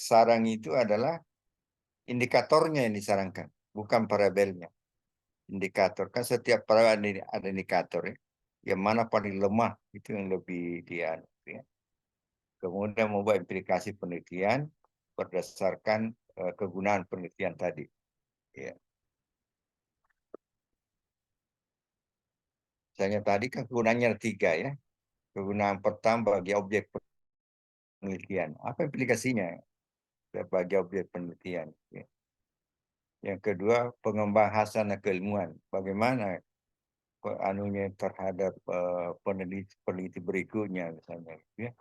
saran itu adalah indikatornya yang disarankan, bukan parabelnya. Indikator kan setiap parabel ada indikator ya. Yang mana paling lemah itu yang lebih dia. Ya. Kemudian membuat implikasi penelitian berdasarkan kegunaan penelitian tadi. Ya. Misalnya tadi kan kegunaannya ada 3 ya. Kegunaan pertama bagi objek penelitian. Apa implikasinya bagi objek penelitian? Ya. Yang kedua, pengembangan keilmuan. Bagaimana anunya terhadap peneliti berikutnya misalnya ya,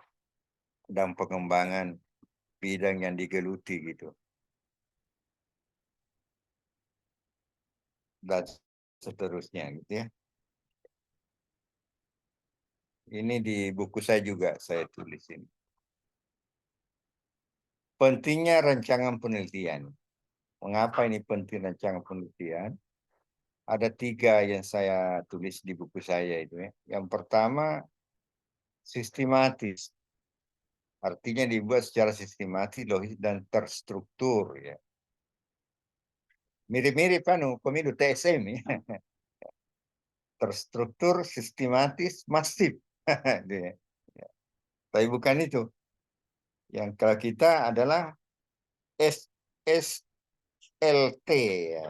dan pengembangan bidang yang digeluti gitu dan seterusnya gitu ya. Ini di buku saya juga saya tulis ini. Pentingnya rancangan penelitian. Mengapa ini penting rancangan penelitian? Ada 3 yang saya tulis di buku saya itu ya. Yang pertama, sistematis. Artinya dibuat secara sistematis, logis, dan terstruktur ya. Mirip-mirip pemilu TSM ya. Terstruktur, sistematis, masif. Tapi bukan itu. Yang kalau kita adalah SLT ya.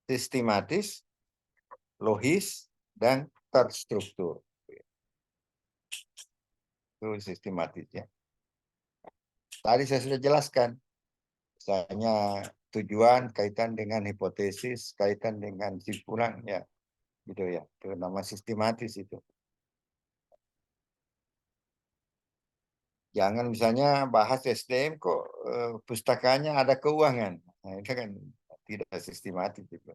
Sistematis, logis, dan terstruktur. Itu sistematis ya. Tadi saya sudah jelaskan. Misalnya tujuan kaitan dengan hipotesis, kaitan dengan simpulan ya. Gitu ya. Itu nama sistematis itu. Jangan misalnya bahas SDM kok pustakanya ada keuangan. Nah, itu kan tidak sistematis itu.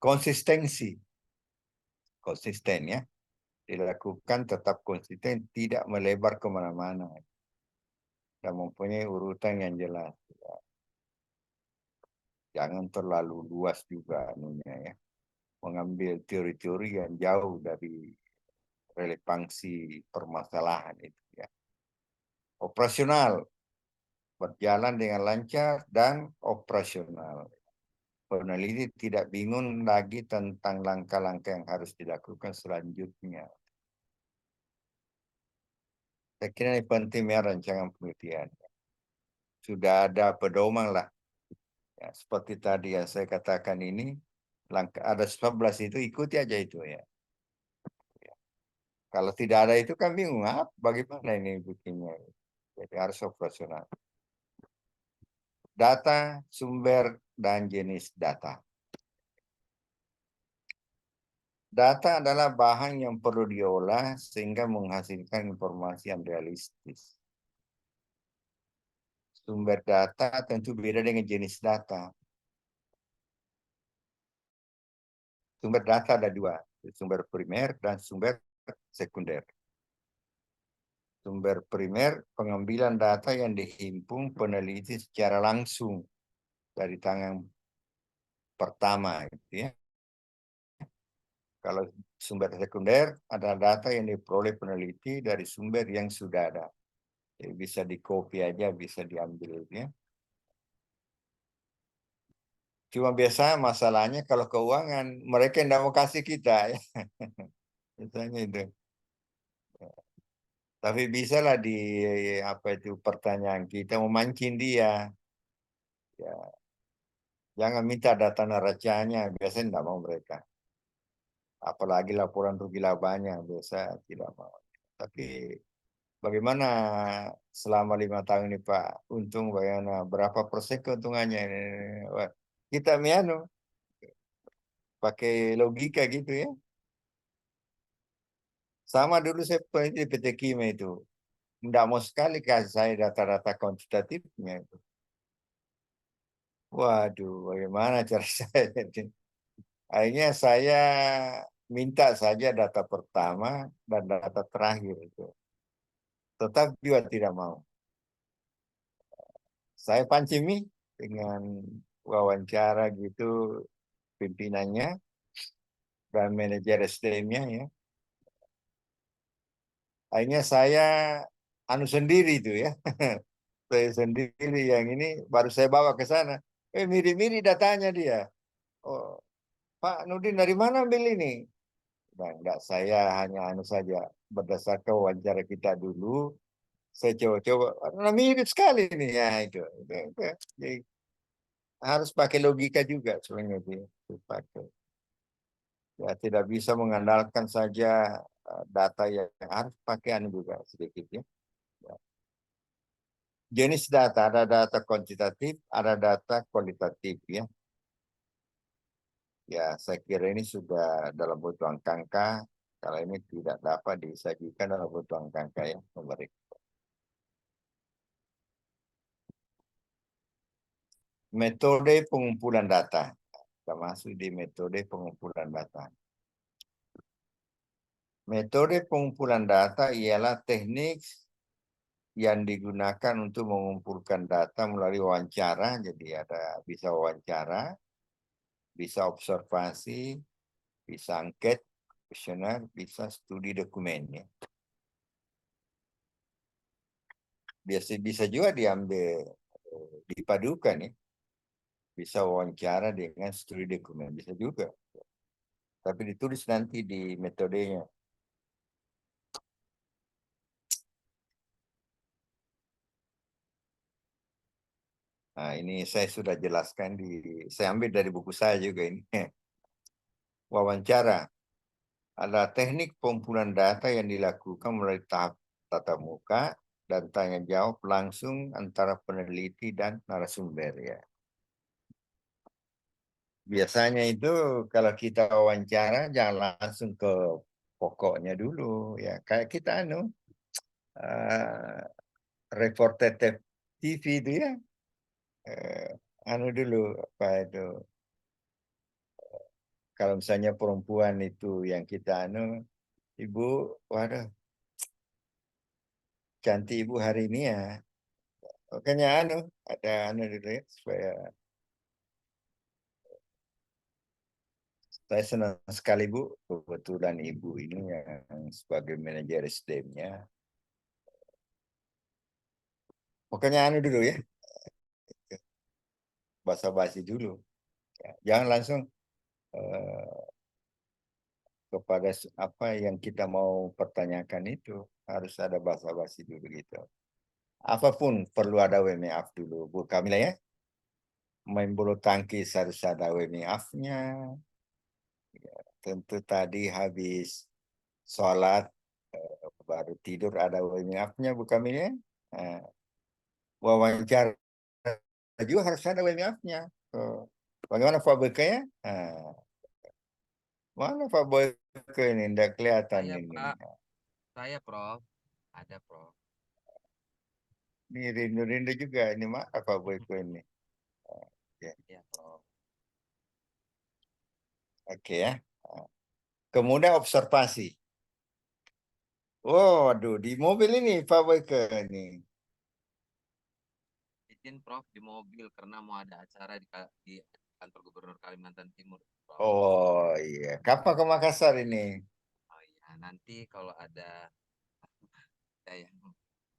Konsistensi, konsisten ya, dilakukan tetap konsisten, tidak melebar kemana-mana dan mempunyai urutan yang jelas. Jangan terlalu luas juga anunya ya, mengambil teori-teori yang jauh dari relevansi permasalahan itu ya. Operasional, berjalan dengan lancar dan operasional. Peneliti tidak bingung lagi tentang langkah-langkah yang harus dilakukan selanjutnya. Saya kira ini penting ya rancangan penelitian. Sudah ada pedoman lah. Ya, seperti tadi yang saya katakan ini, langkah ada 11 itu ikuti aja itu ya. Kalau tidak ada itu kan bingung, bagaimana ini bikinnya. Jadi harus operasional. Data, sumber, dan jenis data. Data adalah bahan yang perlu diolah sehingga menghasilkan informasi yang realistis. Sumber data tentu beda dengan jenis data. Sumber data ada dua, sumber primer dan sumber sekunder. Sumber primer, pengambilan data yang dihimpun peneliti secara langsung dari tangan pertama. Gitu ya. Kalau sumber sekunder, ada data yang diperoleh peneliti dari sumber yang sudah ada. Jadi bisa di-copy aja, bisa diambil. Ya. Cuma biasa masalahnya kalau keuangan, mereka tidak mau kasih kita. Ya. Misalnya itu. Tapi bisa lah di apa itu pertanyaan kita memancing dia. Ya, jangan minta data neracanya, biasanya tidak mau mereka. Apalagi laporan rugi labanya, biasa tidak mau. Tapi bagaimana selama 5 tahun ini Pak, untung bagaimana, berapa persen keuntungannya ini? Wah, kita miano pakai logika gitu ya. Sama dulu saya peneliti di PT Kimia itu. Tidak mau sekali kasih saya data-data kuantitatifnya itu. Waduh, bagaimana cara saya? Akhirnya saya minta saja data pertama dan data terakhir itu. Tetap juga tidak mau. Saya pancing dengan wawancara gitu pimpinannya dan manajer SDM-nya ya. Akhirnya saya anu sendiri itu ya. Saya sendiri yang ini baru saya bawa ke sana. Mirip-mirip datanya dia. Oh, Pak Nudin dari mana ambil ini? Dan enggak, saya hanya anu saja berdasarkan wawancara kita dulu. Saya coba-coba, nah, mirip sekali ini ya itu. Jadi, harus pakai logika juga sebenarnya itu. Pakai. Ya tidak bisa mengandalkan saja data yang harus pakai anu juga sedikit ya. Ya. Jenis data, ada data kuantitatif, ada data kualitatif ya. Ya, saya kira ini sudah dalam bentuk angka-angka. Kalau ini tidak dapat disajikan dalam bentuk angka-angka ya, memberi. Metode pengumpulan data. Kita masuk di metode pengumpulan data. Metode pengumpulan data ialah teknik yang digunakan untuk mengumpulkan data melalui wawancara. Jadi ada bisa wawancara, bisa observasi, bisa angket, kuesioner, bisa studi dokumen. Ya. Biasa bisa juga diambil, dipadukan ya. Bisa wawancara dengan studi dokumen, bisa juga. Tapi ditulis nanti di metodenya. Nah, ini saya sudah jelaskan saya ambil dari buku saya juga ini. Wawancara adalah teknik pengumpulan data yang dilakukan melalui tahap tatap muka dan tanya jawab langsung antara peneliti dan narasumber ya. Biasanya itu kalau kita wawancara jangan langsung ke pokoknya dulu ya. Kayak kita eh, reporter TV itu ya, anu dulu apa itu, kalau misalnya perempuan itu yang kita anu, ibu, waduh, cantik ibu hari ini ya. Makanya anu, ada anu dulu ya, supaya saya senang sekali Bu, kebetulan ibu ini yang sebagai manajer SDM-nya. Makanya anu dulu ya, basa-basi dulu. Ya, jangan langsung eh, kepada apa yang kita mau pertanyakan itu. Harus ada basa-basi dulu gitu. Apapun perlu ada WMF dulu, Bu Kamila ya. Main bulu tangkis harus ada WMF-nya. Tentu tadi habis sholat baru tidur ada WMF-nya Bu Kamila ya. Nah, wawancara juga harus ada WMF-nya. Bagaimana Pak Beka ya? Nah, mana Pak Beka ini? Tidak kelihatan Saya ini. Pak, saya Prof. Ada Prof. Ini rindu-rindu juga. Ini mana Pak Beka ini? Oke, Ya Prof. oke ya. Kemudian observasi. Oh, aduh, di mobil ini Pak Beka ini. Izin Prof di mobil karena mau ada acara di kantor Gubernur Kalimantan Timur, Prof. Oh iya, kapan ke Makassar ini? Oh iya, nanti kalau ada yang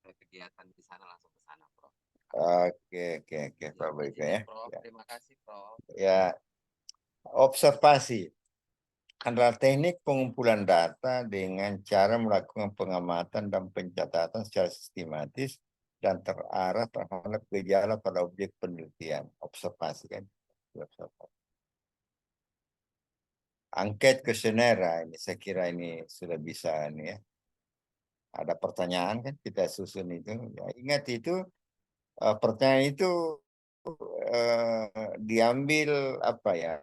kegiatan di sana langsung ke sana, Prof. Oke, Ya, Pak Beka izin ya ya. Prof. Ya, Terima kasih Prof. ya, observasi adalah teknik pengumpulan data dengan cara melakukan pengamatan dan pencatatan secara sistematis dan terarah terhadap gejala pada objek penelitian. Observasi kan. Observasi. Angket kuesioner, ini saya kira ini sudah bisa nih ya. Ada pertanyaan kan kita susun itu. Ya, ingat itu pertanyaan itu diambil apa ya,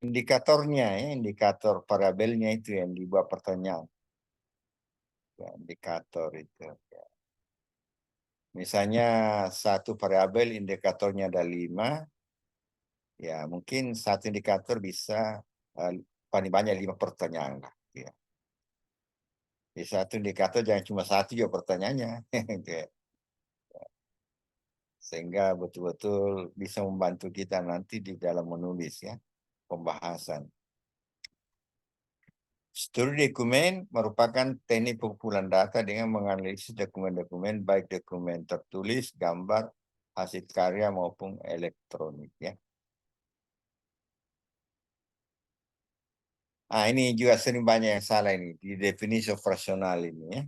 indikatornya ya, indikator variabelnya itu yang dibuat pertanyaan. Ya, indikator itu. Ya. Misalnya satu variabel indikatornya ada 5, ya mungkin satu indikator bisa paling banyak 5 pertanyaan lah. Ya. Di satu indikator jangan cuma satu juga pertanyaannya. Gitu ya. Sehingga betul-betul bisa membantu kita nanti di dalam menulis ya, pembahasan. Studi dokumen merupakan teknik pengumpulan data dengan menganalisis dokumen-dokumen, baik dokumen tertulis, gambar, hasil karya maupun elektronik ya. Ini juga sering banyak yang salah ini di definisi operasional ini ya.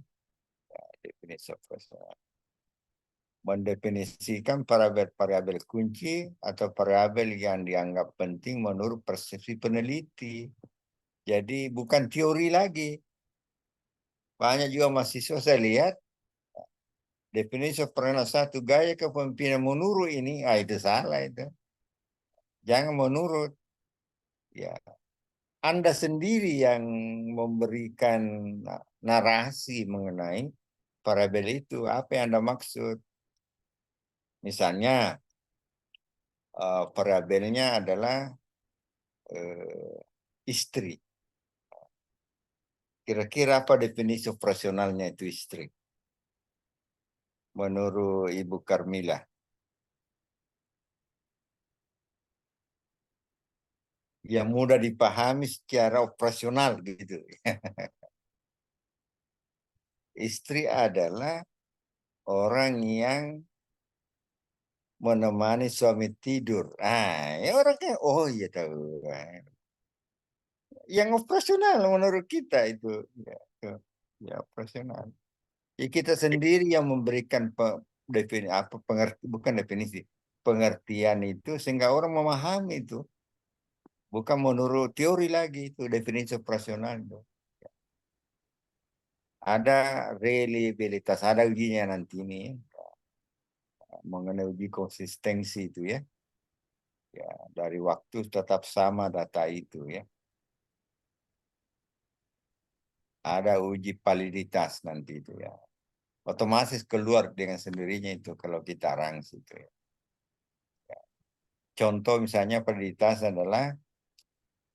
Definisi operasional. Mendefinisikan variabel-variabel kunci atau variabel yang dianggap penting menurut persepsi peneliti. Jadi bukan teori lagi. Banyak juga mahasiswa saya lihat definisi operasional satu gaya kepemimpinan menurut ini, itu salah itu. Jangan menurut. Ya, Anda sendiri yang memberikan narasi mengenai variabel itu, apa yang Anda maksud? Misalnya variabelnya adalah istri. Kira-kira apa definisi operasionalnya itu istri? Menurut Ibu Karmila. Yang mudah dipahami secara operasional gitu. Istri adalah orang yang menemani suami tidur. Ya orangnya, oh iya tahu. Yang operasional menurut kita itu. Ya, ya operasional. Ya, kita sendiri yang memberikan bukan definisi, pengertian itu sehingga orang memahami itu. Bukan menurut teori lagi itu definisi operasional itu. Ada reliabilitas, ada ujinya nanti ini mengenai uji konsistensi itu ya. Ya, dari waktu tetap sama data itu ya. ada uji validitas nanti itu ya. Otomatis keluar dengan sendirinya itu kalau kita ranks itu ya. Contoh misalnya validitas adalah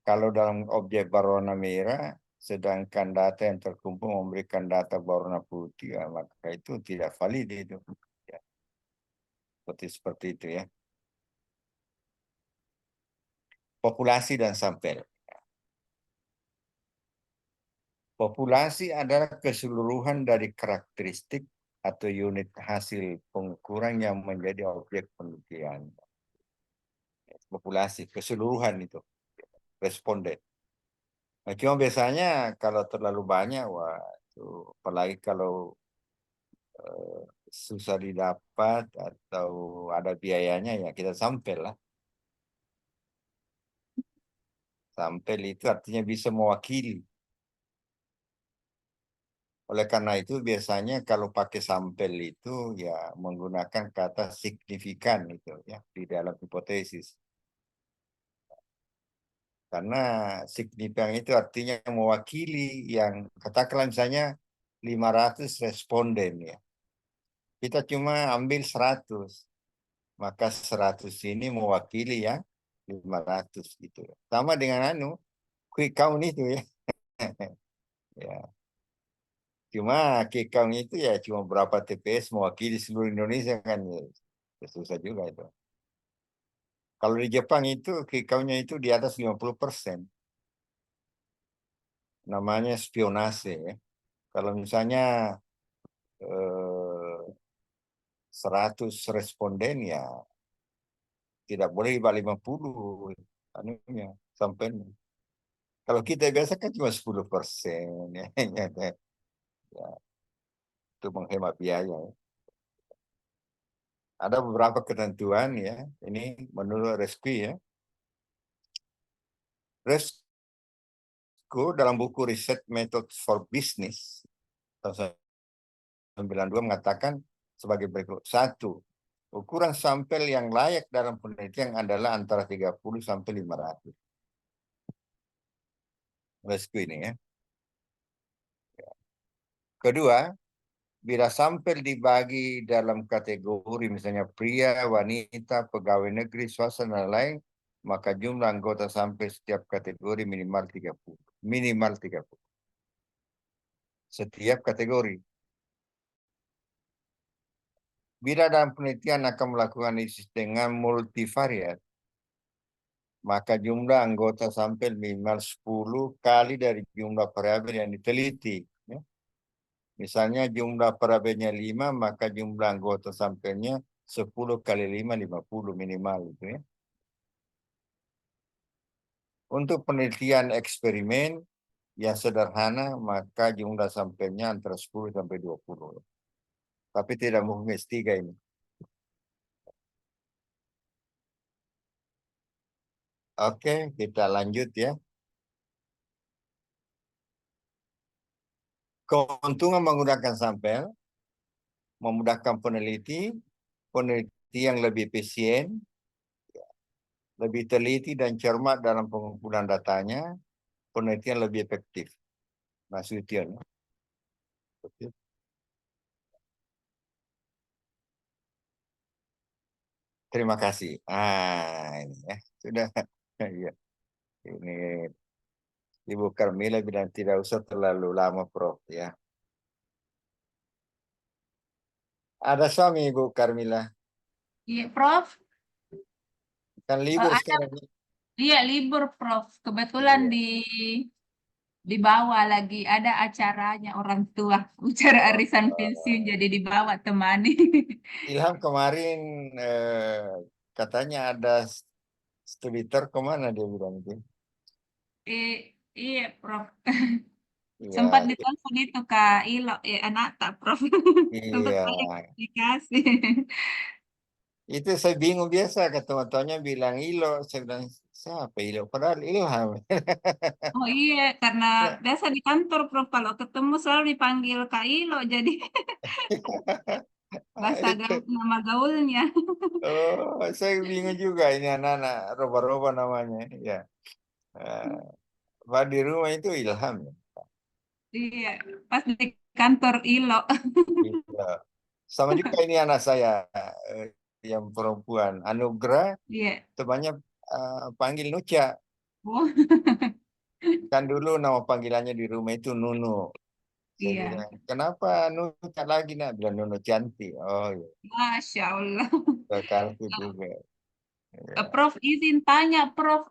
kalau dalam objek berwarna merah, sedangkan data yang terkumpul memberikan data berwarna putih, ya, maka itu tidak valid itu. Ya. Seperti itu ya. Populasi dan sampel. Populasi adalah keseluruhan dari karakteristik atau unit hasil pengukuran yang menjadi objek penelitian. Populasi, keseluruhan itu, responden. Nah, cuma biasanya kalau terlalu banyak, wah, itu, apalagi kalau susah didapat atau ada biayanya, ya kita sampel lah. Sampel itu artinya bisa mewakili. Oleh karena itu biasanya kalau pakai sampel itu ya menggunakan kata signifikan itu ya di dalam hipotesis. Karena signifikan itu artinya mewakili yang katakanlah misalnya 500 responden ya. Kita cuma ambil 100. Maka 100 ini mewakili yang 500 gitu. Sama dengan quick count itu ya. Ya. Cuma quick count itu ya cuma berapa TPS mewakili seluruh Indonesia kan ya, susah juga itu. Kalau di Jepang itu quick count-nya itu di atas 50%. Namanya spionase ya. Kalau misalnya 100 responden ya tidak boleh di bawah 50 anunya sampainya. Kalau kita biasa kan cuma 10% ya. Ya, itu menghemat biaya. Ya. Ada beberapa ketentuan ya. Ini menurut Rescue ya. Rescue dalam buku Research Methods for Business tahun 92 mengatakan sebagai berikut. 1. Ukuran sampel yang layak dalam penelitian adalah antara 30 sampai 500. Rescue ini ya. Kedua, bila sampel dibagi dalam kategori misalnya pria, wanita, pegawai negeri, swasta, dan lain, maka jumlah anggota sampel setiap kategori minimal 30. Minimal 30. Setiap kategori. Bila dalam penelitian akan melakukan analisis dengan multivariat, maka jumlah anggota sampel minimal 10 kali dari jumlah variabel yang diteliti. Ya. Misalnya jumlah variabelnya 5, maka jumlah anggota sampelnya 10 kali 5, 50 minimal. Gitu ya. Untuk penelitian eksperimen yang sederhana, maka jumlah sampelnya antara 10 sampai 20. Tapi tidak mungkin S3 ini. Oke, kita lanjut ya. Keuntungan menggunakan sampel, memudahkan peneliti yang lebih efisien, lebih teliti dan cermat dalam pengumpulan datanya, penelitian lebih efektif. Nasution. Terima kasih. Ini ya sudah. Ya. Ini Ibu Karmila bilang tidak usah terlalu lama, Prof. Ya. Ada suami Ibu Karmila. Iya, Prof. Kan libur Ada, sekarang. iya libur, Prof. Kebetulan Iya. di bawah lagi ada acaranya orang tua, acara arisan pensiun, jadi dibawa temani. Ilham kemarin katanya ada studi tour kemana dia bilang itu. Iya, Prof. Sempat Iya, ditelepon itu Kak Ilo, anak tak, Prof. Sempat iya. saya dikasih. Itu saya bingung biasa ke teman-temannya bilang Ilo, saya bilang siapa Ilo? Padahal Ilham. Oh iya, karena biasa di kantor, Prof. Kalau ketemu selalu dipanggil Kak Ilo, jadi bahasa gaul, Itu. nama gaulnya. Oh, saya bingung juga ini anak-anak roba-roba namanya. Ya. Pak di rumah itu Ilham. Ya. Iya, pas di kantor ILO. Iya. Sama juga ini anak saya yang perempuan, Anugrah, Iya. temannya panggil Nuca. Oh, Kan dulu nama panggilannya di rumah itu Nunu. Saya iya. bilang, kenapa Nuca lagi nak? Bilang Nunu cantik. Oh iya, Masya Allah. terkartu juga. Ya, Prof, izin tanya, Prof,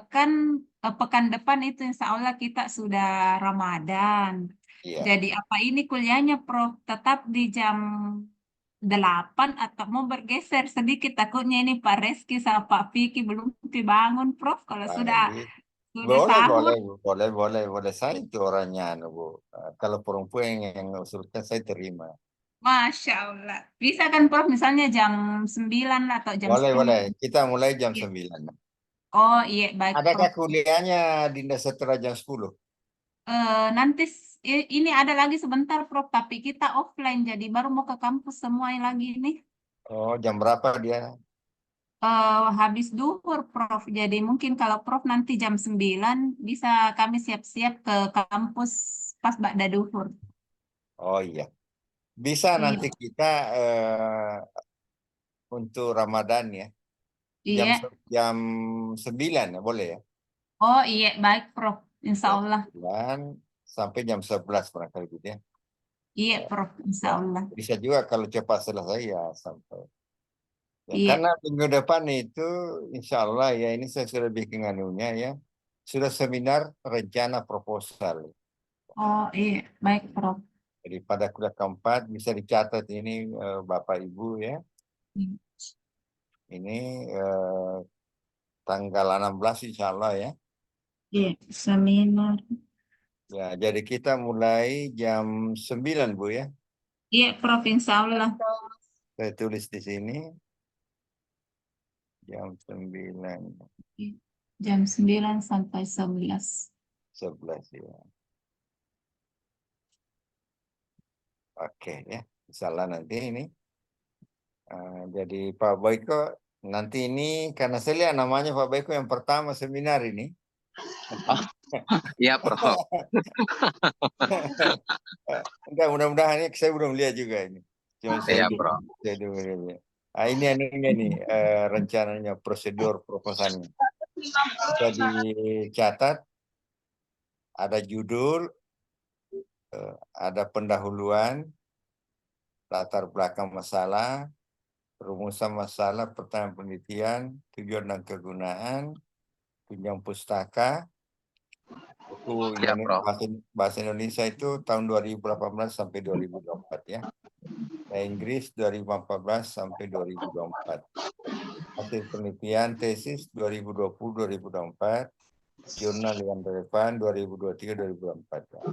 kan pekan depan itu insya Allah kita sudah Ramadan. iya. Jadi apa ini kuliahnya, Prof? Tetap di jam 8 atau mau bergeser sedikit? Takutnya ini Pak Reski sama Pak Vicky belum bangun, Prof. Kalau sudah Baik. Boleh, sahur, boleh, boleh, boleh, boleh. Saya itu orangnya, anu, Bu. Kalau perempuan yang usulkan saya terima. Masya Allah. Bisa kan, Prof? Misalnya jam 9 lah atau jam Boleh, 10. boleh. Kita mulai jam Iya. 9. Oh iya, baik, Adakah Prof. kuliahnya Dinda setelah jam 10? Nanti ini ada lagi sebentar, Prof. Tapi kita offline, jadi baru mau ke kampus semua lagi ini. Oh, jam berapa dia? Habis duhur, Prof. Jadi mungkin kalau Prof nanti jam 9 bisa kami siap-siap ke kampus pas Ba'da duhur. Oh iya. Bisa nanti Iya, kita untuk Ramadan ya. Jam iya. jam 9 ya, boleh ya? Oh iya, baik, Prof. Insya Jam Allah. 9 sampai jam 11 barangkali gitu ya. Iya, Prof. Insya Ya, Allah. bisa juga kalau cepat selesai ya sampai. Ya, Iya. karena minggu depan itu insya Allah ya ini saya sudah bikin anunya ya. Sudah seminar rencana proposal. Oh iya, baik, Prof. Jadi pada kuliah keempat bisa dicatat ini Bapak Ibu ya. Ini tanggal 16 insya Allah ya. Iya, seminar. Ya, jadi kita mulai jam 9 Bu ya. Iya, Prof. Insya Allah. Saya tulis di sini jam 9 Iya. Jam 9 sampai 11. 11 ya. Oke ya. Salah nanti ini. Jadi Pak Boyko nanti ini karena saya lihat namanya Pak Boyko yang pertama seminar ini. Oh, iya, Prof. Enggak, mudah-mudahan ini saya belum lihat juga ini. Cuma Iya, Prof. saya dulu lihat. Ini anunya nih rencananya prosedur proposalnya. Bisa dicatat ada judul, ada pendahuluan, latar belakang masalah, rumusan masalah, pertanyaan penelitian, tujuan dan kegunaan, pinjam pustaka. Itu Iya, Prof. bahasa Indonesia itu tahun 2018 sampai 2024 ya. Bahasa Inggris 2014 sampai 2024. Hasil penelitian tesis 2020-2024. Jurnal yang relevan 2023-2024.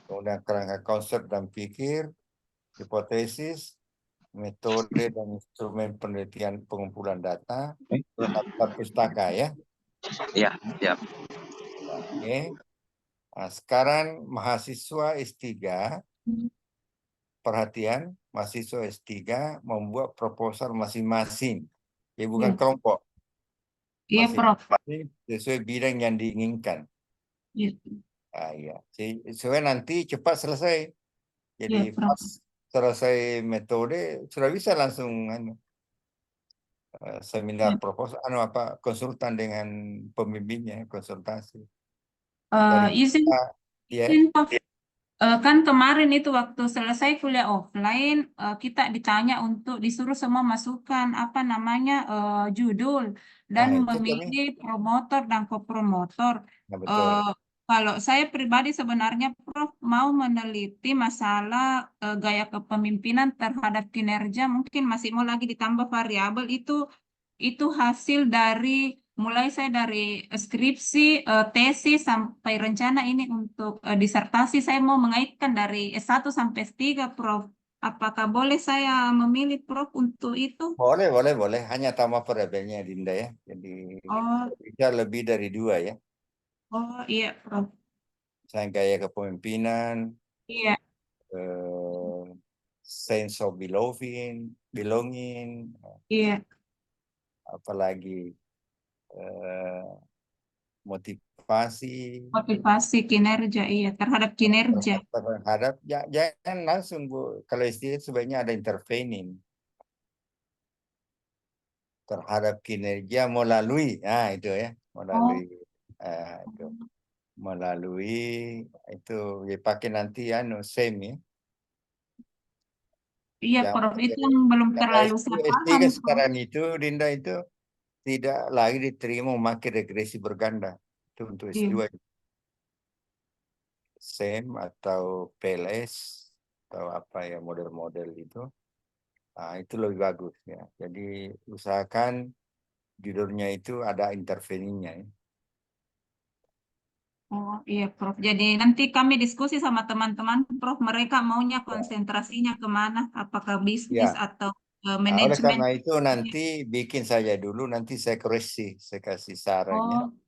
Kemudian kerangka konsep dan pikir, hipotesis, metode dan instrumen penelitian pengumpulan data, daftar pustaka ya. Iya, siap. Oke. Nah, sekarang mahasiswa S3, perhatian, mahasiswa S3 membuat proposal masing-masing. Ya bukan Iya, kelompok, iya, Prof. masing-masing sesuai bidang yang diinginkan. Iya, Iya. Sesuai nanti cepat selesai. Jadi iya, Prof. pas selesai metode sudah bisa langsung seminar Iya. proposal konsultan dengan pembimbingnya konsultasi. Eh, Dari izin, kita ya izin, Prof. Kan kemarin itu waktu selesai kuliah offline, kita ditanya untuk disuruh semua masukkan apa namanya judul dan itu kami memilih promotor dan kopromotor. nah, betul. Eh, Kalau saya pribadi sebenarnya Prof mau meneliti masalah gaya kepemimpinan terhadap kinerja, mungkin masih mau lagi ditambah variabel itu hasil dari mulai saya dari skripsi, tesis sampai rencana ini untuk disertasi saya mau mengaitkan dari S1 sampai S3, Prof. Apakah boleh saya memilih, Prof, untuk itu? Boleh, boleh, boleh. Hanya tambah variabelnya Dinda ya. Jadi Oh, bisa lebih dari 2 ya. oh iya, Prof. Misalnya gaya kepemimpinan, Iya, eh, sense of belonging, iya, apalagi eh, motivasi, Motivasi kinerja, iya, terhadap kinerja. terhadap jangan langsung Bu. Kalau istilah sebaiknya ada intervening terhadap kinerja melalui, itu ya, melalui itu melalui itu dipakai nanti same ya. Iya, Yang Prof, itu yang belum karena terlalu saya SD paham, kan Prof. sekarang itu Dinda itu tidak lagi diterima memakai regresi berganda itu untuk Iya. S2 SEM atau PLS atau apa ya model-model itu. Nah, itu lebih bagus ya. Jadi usahakan judulnya itu ada interveninya ya. Oh iya, Prof. Jadi nanti kami diskusi sama teman-teman, Prof. Mereka maunya konsentrasinya kemana? Apakah bisnis Ya, atau oleh manajemen? karena itu nanti bikin saja dulu, nanti saya koreksi, saya kasih sarannya. Oh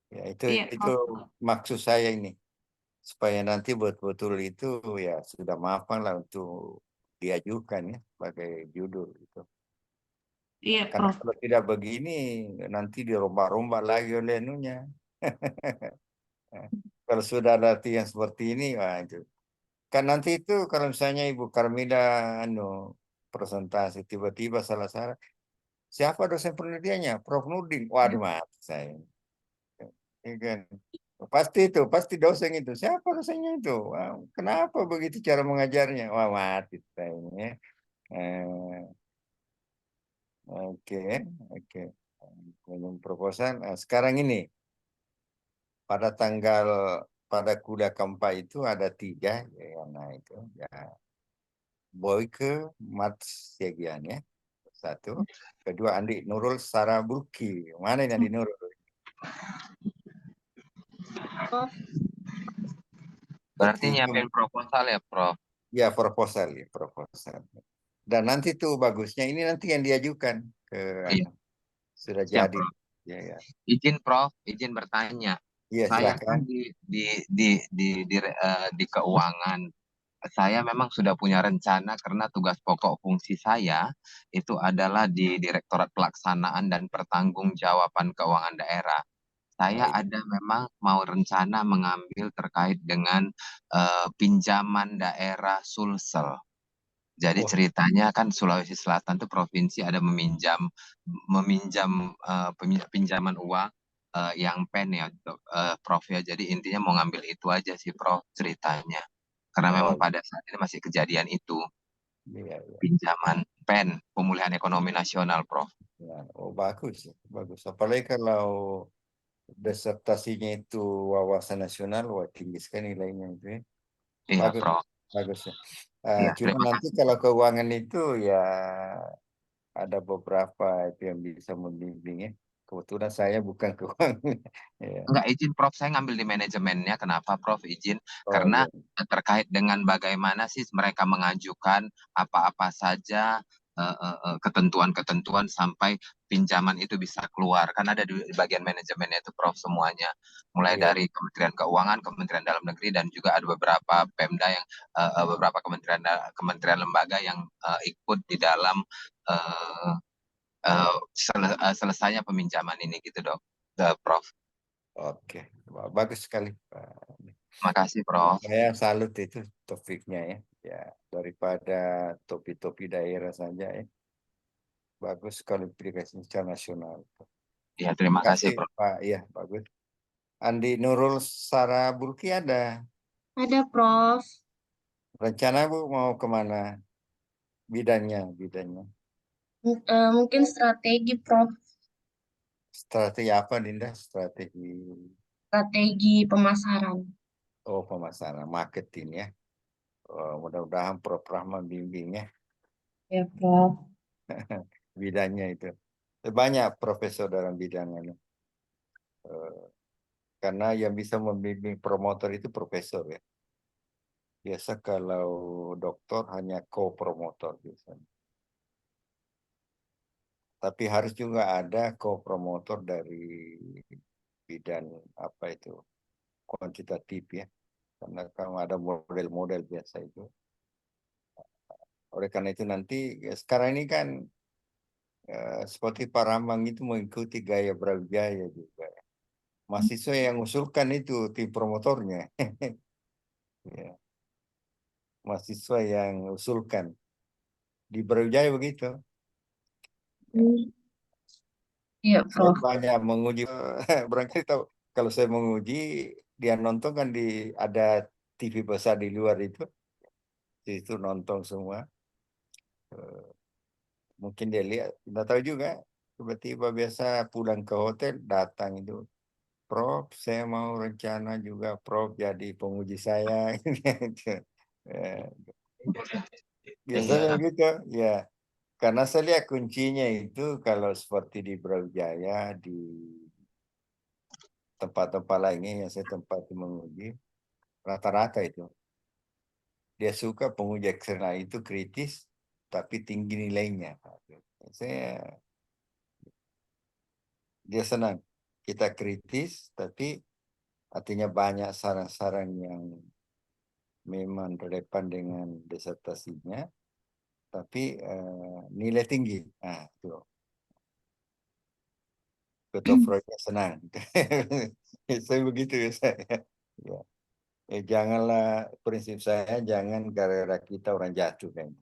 Ya, iya, itu Prof. maksud saya ini supaya nanti betul-betul itu ya sudah mapan lah untuk diajukan ya sebagai judul itu. Iya, Karena Prof. kalau tidak begini nanti dirombak-rombak lagi oleh anunya. Kalau sudah ada yang seperti ini, wah itu. Kan nanti itu kalau misalnya Ibu Karmida presentasi tiba-tiba salah-salah, siapa dosen penelitiannya? Prof Nurdin. Waduh mati saya. Ya kan? Pasti dosen itu. Siapa dosennya itu? Wah, kenapa begitu cara mengajarnya? Wah mati saya ini. Ya. Eh, Oke, oke. Minum proposal. Nah, sekarang ini pada pada kuliah keempat itu ada 3 ya, nah itu ya Boyke Mats Siagian ya satu, kedua Andi Nurul Sarabulki. Mana ini Andi Nurul? Berarti Itu nyiapin proposal ya, Prof. ya proposal ya proposal. Dan nanti tuh bagusnya ini nanti yang diajukan ke Iya, sudah siap, jadi Prof. ya ya. Izin, Prof. Izin bertanya. Iya Saya kan silakan. di keuangan. Saya memang sudah punya rencana karena tugas pokok fungsi saya itu adalah di Direktorat Pelaksanaan dan Pertanggungjawaban Keuangan Daerah. Saya Baik. ada memang mau rencana mengambil terkait dengan pinjaman daerah Sulsel. Jadi Wah, ceritanya kan Sulawesi Selatan tuh provinsi ada meminjam pinjaman uang yang pen ya, Prof ya. Jadi intinya mau ngambil itu aja sih, Prof, ceritanya. Karena memang oh pada saat ini masih kejadian itu, iya, iya. pinjaman pen, pemulihan ekonomi nasional, Prof. Ya, oh bagus ya, bagus. Apalagi kalau disertasinya itu wawasan nasional, wah tinggi sekali nilainya itu ya. Iya, Bagus, Prof. bagus ya. Iya, Cuma terima nanti kasih. kalau keuangan itu ya ada beberapa itu yang bisa membimbing ya. Kebetulan saya bukan keuangan. Ya. Enggak izin, Prof. Saya ngambil di manajemennya. Kenapa, Prof? Izin Oh karena iya, terkait dengan bagaimana sih mereka mengajukan apa-apa saja ketentuan-ketentuan sampai pinjaman itu bisa keluar. Kan ada di bagian manajemennya itu, Prof, semuanya. Mulai iya, dari Kementerian Keuangan, Kementerian Dalam Negeri, dan juga ada beberapa Pemda yang beberapa kementerian lembaga yang ikut di dalam eh, selesainya peminjaman ini gitu, Dok. Prof. oke. Wah, bagus sekali. Makasih, Prof. Saya salut itu topiknya ya. Ya, daripada topi-topi daerah saja ya. Bagus kalau aplikasi secara nasional. Ya, terima kasih, Kasih Prof. Pak, iya bagus. Andi Nurul Sarabulki ada Ada, Prof. rencana Bu mau kemana? Bidangnya. Mungkin strategi, Prof. Strategi apa Dinda? Strategi Strategi pemasaran. pemasaran, marketing ya. Oh, mudah-mudahan Prof Rahman bimbingnya Ya, Prof. bidangnya itu. Banyak profesor dalam bidangnya. Eh, karena yang bisa membimbing promotor itu profesor ya. Biasa kalau doktor hanya co-promotor biasanya. Tapi harus juga ada co-promotor dari bidang apa itu kuantitatif ya. Karena kalau ada model-model biasa itu. Oleh karena itu nanti ya sekarang ini kan seperti Pak Rambang itu mengikuti gaya Brawijaya juga. mahasiswa yang usulkan itu tim promotornya. Ya, mahasiswa yang usulkan di Brawijaya begitu. Hmm. Iya, Saya Prof. banyak menguji, barangkali tahu kalau saya menguji, dia nonton kan ada TV besar di luar itu nonton semua. Mungkin dia lihat, tidak tahu juga. Tiba-tiba biasa pulang ke hotel, datang itu, Prof, saya mau rencana juga Prof jadi penguji saya. Eh, Biasanya Iya. begitu, ya. Karena saya lihat kuncinya itu kalau seperti di Brawijaya, di tempat-tempat lainnya yang saya tempati menguji, rata-rata itu. Dia suka penguji eksternal itu kritis, tapi tinggi nilainya. Dia senang. Kita kritis, tapi artinya banyak saran-saran yang memang relevan dengan disertasinya, tapi nilai tinggi. Nah, itu. Ketua Freudnya senang. Saya begitu ya saya. Ya. Janganlah, prinsip saya jangan gara-gara kita orang jatuh kan.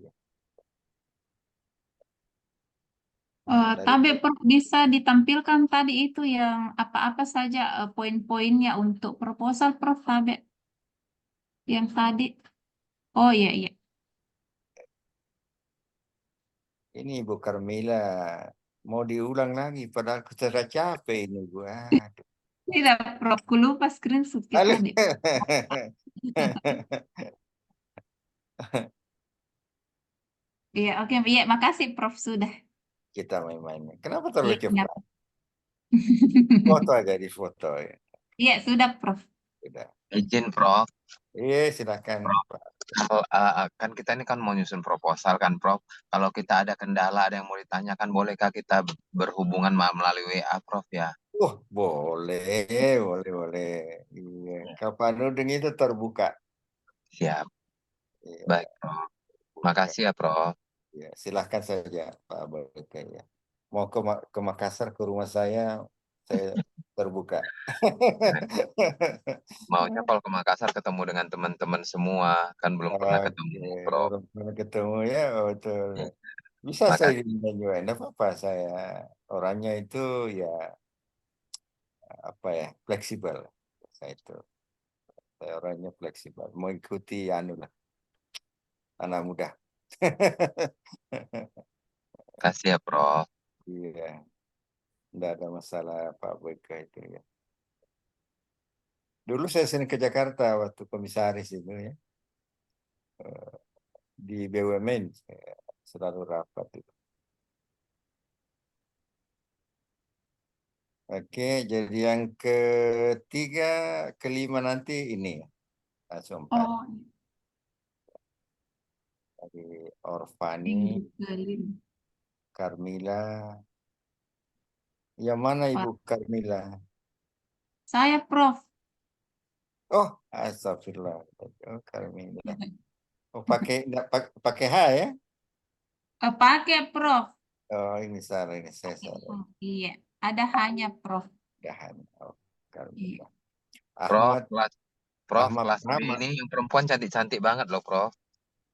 Dari Tapi Prof, bisa ditampilkan tadi itu yang apa-apa saja poin-poinnya untuk proposal Prof Tabe yang tadi. Oh iya iya. ini Ibu Carmila mau diulang lagi, padahal sudah capek ini Bu. Aduh. Tidak Prof, ku lupa screenshot kita Aduh. tadi. Iya oke iya makasih Prof sudah. Kita main-main. Kenapa terlalu Iya iya. cepat? Foto aja di foto ya. Iya sudah Prof. Sudah. Izin, Prof. Iya, silakan Prof, Pak. kalau kan kita ini kan mau nyusun proposal kan, Prof. Kalau kita ada kendala, ada yang mau ditanyakan, bolehkah kita berhubungan melalui WA, Prof ya? Boleh, boleh, boleh. Iya, Kapan Nuding itu terbuka. Siap. Iya, Baik, Prof. buka. Makasih ya, Prof. Ya, silahkan saja Pak Boyke ya. Mau ke Makassar ke rumah saya terbuka. Maunya kalau ke Makassar ketemu dengan teman-teman semua, kan belum pernah Oke, ketemu, Prof. baru pernah ketemu ya, betul. Bisa saya Makasih. diundang juga, enggak apa-apa saya. Orangnya itu ya apa ya, fleksibel. Saya orangnya fleksibel, mengikuti anu lah, anak muda. Makasih ya, Prof. Iya, enggak ada masalah Pak Boyka itu ya. Dulu saya sering ke Jakarta waktu komisaris itu ya, di BUMN saya selalu rapat itu. Oke, jadi yang ketiga, kelima nanti ini ya, langsung empat. Oh Dari Orfani, minggu kelima. Carmila. Yang mana Wah, Ibu Carmila? saya Prof. Oh, astagfirullah. Oh, Carmila. Oh, pakai H ya? Pakai Prof. Oh, ini salah, ini saya Pakai salah. H. Iya ada hanya Prof. Dahan. Oh, Iya. Carmila. Prof, Ahmad, Prof, Ahmad kelas B Rahmat. ini yang perempuan cantik-cantik banget loh, Prof.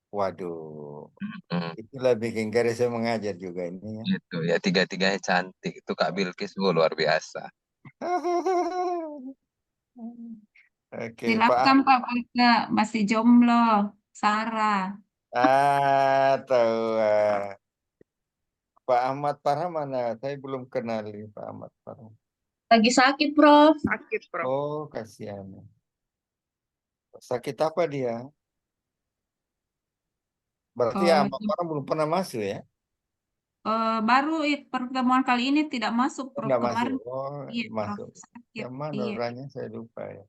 Waduh, Hmm, itulah bikin garis saya mengajar juga ini ya. gitu ya, tiga-tiganya cantik. Itu Kak Bilkis, luar biasa. Oke, Silakan Pak Boyke, masih jomblo. Sarah. Tahu Pak Ahmad Farah mana? Saya belum kenal ini Pak Ahmad Farah. Lagi sakit, Prof. Oh, kasihan. Sakit apa dia? Berarti Eh, Ahmad Farah belum pernah masuk ya? baru pertemuan kali ini tidak masuk Prof. Enggak masuk. Kemarin Oh, iya Prof masuk. sakit. Yang mana Iya. orangnya saya lupa ya.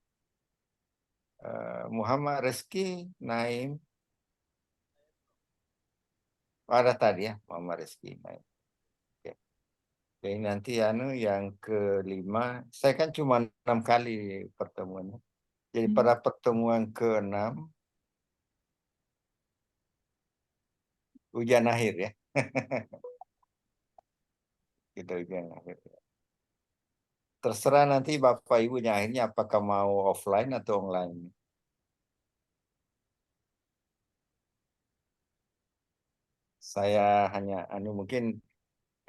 Muhammad Reski Naim. Oh, ada tadi ya, Muhammad Reski Naim. Oke. Jadi nanti anu yang kelima, saya kan cuma 6 kali pertemuannya. Jadi Hmm. pada pertemuan ke-6, ujian akhir ya. Kita ujian akhir. Terserah nanti Bapak Ibunya akhirnya apakah mau offline atau online. Saya hanya mungkin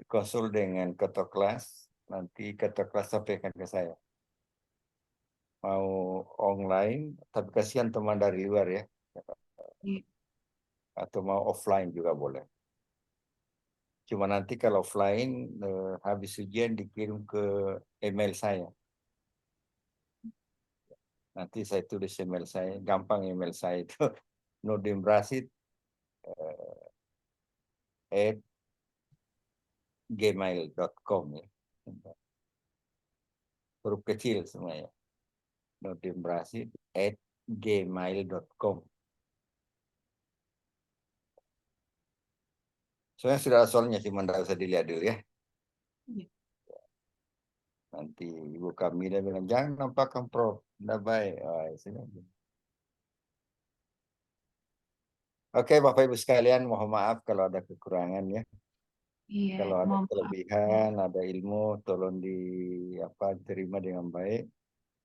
konsul dengan ketua kelas, nanti ketua kelas sampaikan ke saya. Mau online, tapi kasihan teman dari luar ya. Iya. Atau mau offline juga boleh. Cuma nanti kalau offline, habis ujian dikirim ke email saya. Nanti saya tulis email saya, gampang email saya itu nurdinbrasid@gmail.com ya. Huruf kecil semuanya. nurdinbrasid@gmail.com. Soalnya sudah ada soalnya, cuma tidak usah dilihat dulu ya. Iya. Nanti Ibu Kamila bilang, jangan nampakkan Prof. Tidak baik. Oke, Bapak Ibu sekalian, mohon maaf kalau ada kekurangan ya. Iya, Kalau ada mohon maaf. kelebihan, ada ilmu, tolong diterima dengan baik.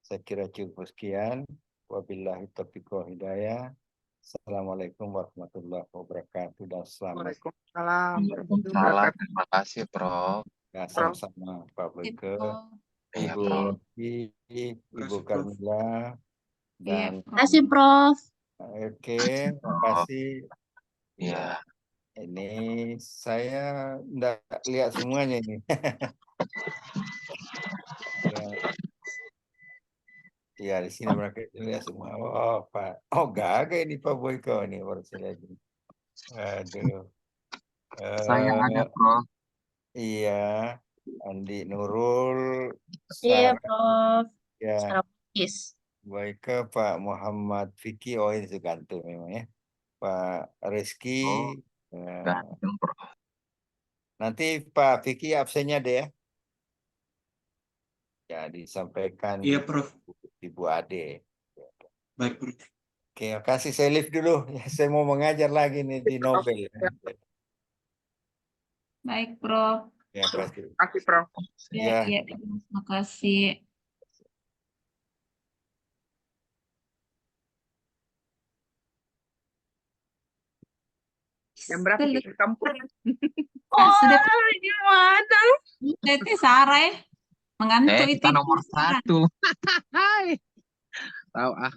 Saya kira cukup sekian. Wabillahi taufiq wal hidayah. Assalamualaikum warahmatullahi wabarakatuh dan selamat. Waalaikumsalam warahmatullahi Salam, wabarakatuh. terima kasih Prof. Ya, sama-sama Pak Boyke, Iya, Ibu Prof. Rofi, Ibu Karmila, Iya, dan Prof. Kasih, Prof. oke, terima kasih. Iya. Ini saya enggak lihat semuanya ini. Ya. Ya, di sini mereka lihat semua. Oh, Pak. Oh, gagah ini Pak Boyko ini baru saya lihat ini. Aduh. Saya ada, Prof. Iya, Andi Nurul, Iya, Sarah, Prof. ya, Sarah Bugis. Boyko, Pak Muhammad Fikri, oh ini Suganto memang ya. Pak Rizky, Oh, ya. ganteng, Prof. Nanti Pak Fikri absennya deh ya. Ya, disampaikan Iya, Prof. Ibu Ade. Baik, Prof. Oke, kasih saya lift dulu. Ya, saya mau mengajar lagi nih di Nobel. Baik, Prof. Ya, kasih. Kasih, Prof. Iya, Ya. iya, terima kasih. Jam berapa Selesai. di kampus? Sudah Gimana? Tete Sarah ya. Mengantuk itu. Kita nomor Sarah. 1. Hai. Tahu ah.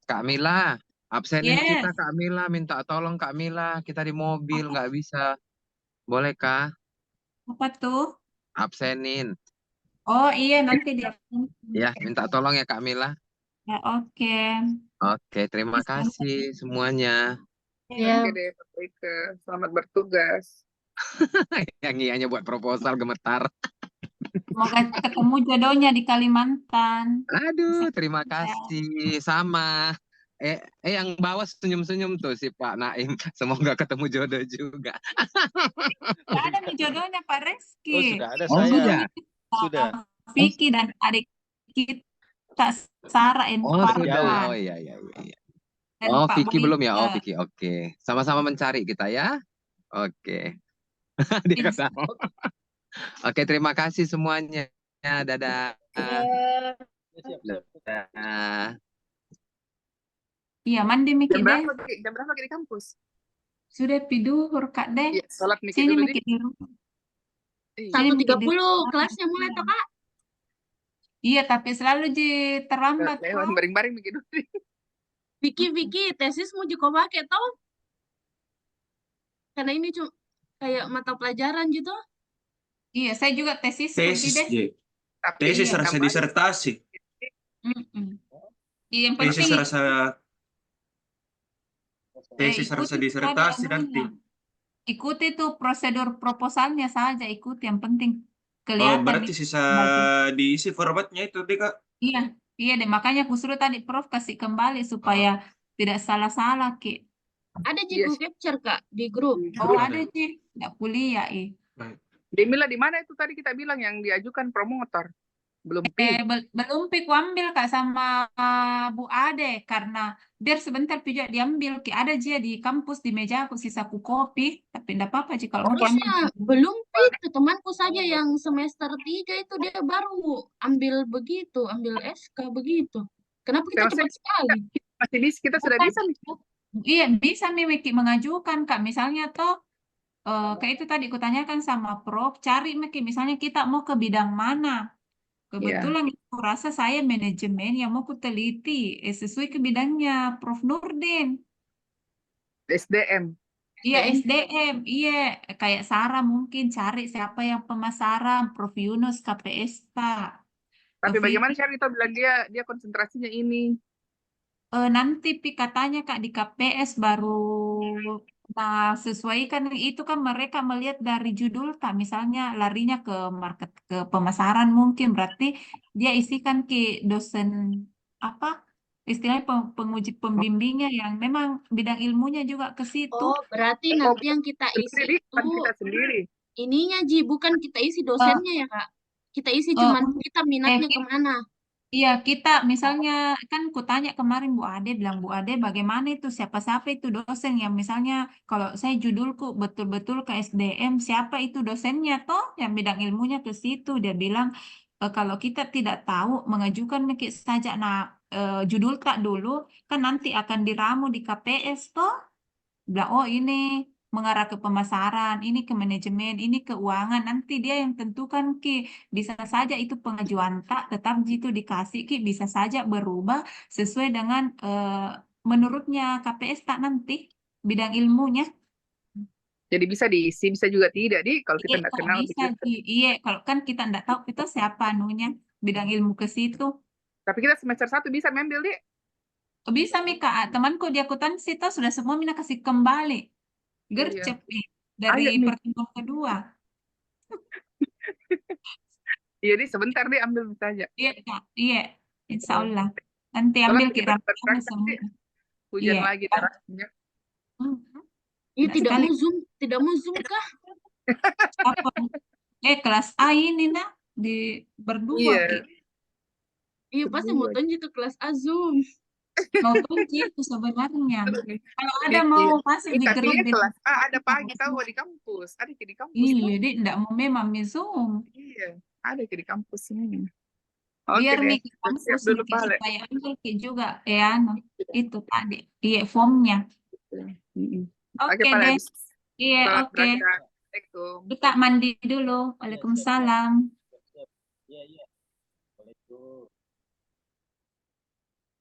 Kak Mila, absenin Yes. kita Kak Mila, minta tolong Kak Mila, kita di mobil nggak bisa. Bolehkah? Apa tuh? Absenin. Oh iya, nanti dia. Ya, minta tolong ya Kak Mila. Ya, oke. Oke, terima kasih semuanya. Ya, Oke deh, Pak Boyke. Selamat bertugas. Yang ianya buat proposal gemetar. Semoga ketemu jodohnya di Kalimantan. Aduh, terima kasih. Sama. Yang bawa senyum-senyum tuh si Pak Naim. Semoga ketemu jodoh juga. Gak ada nih jodohnya Pak Reski. Oh, sudah ada Oh, saya. sudah. Sudah. Vicky dan adik kita Sarah and Oh, Farhan. sudah. Oh, iya, iya, iya. Dan Oh, Pak Vicky belum ya? Oh, Boyke. Vicky. Oke. Sama-sama mencari kita ya. Oke. Dia ketawa. Oke, terima kasih semuanya. Dadah. ya. Dadah. Iya, mandi Jam mikir deh. berapa, Ki? Jam berapa Ki di kampus? Sudah piduhur Kak deh. Iya, sholat mikir Sini dulu, mikir Dik. dulu. Iya. Sini mikir 1.30 dulu. kelasnya mulai toh, Kak? Iya, tapi selalu terlambat Lewat kok. baring-baring mikir dulu, Dik. Vicky, tesis mau juga pakai toh? Karena ini cuma kayak mata pelajaran gitu. Iya, saya juga tesis Tesis, deh. Ji. Tapi Tesis Iya. rasa tambah disertasi. Iya, yang Tesis penting rasa tesis rasa ikuti disertasi saja nanti. ilmunya. Ikuti tuh prosedur proposalnya saja, ikuti yang penting Oh, kelihatan berarti di sisa diisi formatnya itu, Dik, Kak. Iya, iya deh. Makanya aku suruh tadi Prof kasih kembali supaya tidak salah-salah, Ki. Ada Yes. Google Capture, Kak, di grup. Oh, Ada. ada sih. Nggak kuliah, Baik. Demila di mana itu tadi kita bilang yang diajukan promotor? Belum pi. Belum Pi, ku ambil Kak sama Bu Ade karena biar sebentar pijak diambil Ki, ada aja di kampus di meja aku sisa ku kopi, tapi enggak apa-apa sih kalau mau ambil. Harusnya belum itu temanku saja yang semester 3 itu dia baru ambil begitu, ambil SK begitu. Kenapa kita Maksudnya cepat sekali? masih bisa, kita sudah Bukan, bisa nih. Iya bisa nih Miki mengajukan Kak, misalnya toh kayak itu tadi kutanyakan sama Prof, cari Miki misalnya kita mau ke bidang mana. Iya. Kebetulan aku rasa saya manajemen yang mau kuteliti sesuai ke bidangnya Prof Nurdin. SDM. Iya SDM. SDM, iya kayak Sarah mungkin cari siapa yang pemasaran, Prof Yunus KPSTA. Tapi Vivi, bagaimana cara kita bilang dia konsentrasinya ini? nanti Pi katanya Kak di KPS baru sesuaikan itu kan mereka melihat dari judul Kak, misalnya larinya ke market ke pemasaran mungkin berarti dia isikan ke dosen apa istilahnya penguji pembimbingnya yang memang bidang ilmunya juga ke situ. Oh, berarti Oh, nanti yang kita isi sendiri, itu bukan kita sendiri. ininya Ji, bukan kita isi Eh, dosennya ya Kak. Kita isi eh, cuman kita minatnya eh, kemana. Iya, kita misalnya kan kutanya kemarin Bu Ade bilang Bu Ade bagaimana itu siapa-siapa itu dosen yang misalnya kalau saya judulku betul-betul ke SDM siapa itu dosennya toh yang bidang ilmunya ke situ dia bilang kalau kita tidak tahu mengajukan mungkin saja nah judul tak dulu kan nanti akan diramu di KPS toh bilang oh ini mengarah ke pemasaran, ini ke manajemen, ini keuangan. Nanti dia yang tentukan Ki. Bisa saja itu pengajuan tak tetap jitu dikasih Ki bisa saja berubah sesuai dengan menurutnya KPS tak nanti bidang ilmunya. Jadi bisa diisi, bisa juga tidak. Di kalau kita Iya, nggak tak kenal bisa begitu. Ki. Iya, kalau kan kita nggak tahu kita siapa anunya bidang ilmu ke situ. Tapi kita semester 1 bisa mengambil, Di. Bisa Mika, temanku di akuntansi itu sudah semua Mina kasih kembali. Iya. Gercep nih dari Ayo nih. pertemuan kedua. Iya, Di, sebentar Di ambil saja. Iya, Kak. Iya, insya Allah. Nanti Soalnya ambil kita kira berangkat, Di. semua. Hujan Iya. lagi derasnya. Hmm, Iya, enak tidak sekali. mau Zoom, tidak mau Zoom kah? Apa? Kelas A ini nah di berdua Iya. Ki. Iya, pasti mau Berdua. tunjuk ke kelas A Zoom. Mau kunci itu sebenarnya. Terus nih, Kalau ada Diki. mau masuk di Tapi grup ya bilang, kelas A ada pagi tahu di kampus. Ada di kampus iya, tuh. dia enggak mau memang Zoom. Iya, ada di kampus ini. Oke Biar deh, Miki siap kampus dulu Miki balik. supaya ambil Ki juga anu itu tadi. Iya, formnya. Mm-mm. Oke, Oke Pak, deh. habis Iya, sholat oke. berangkat. Assalamualaikum. Kita mandi dulu. Waalaikumsalam. Iya, iya. Waalaikumsalam.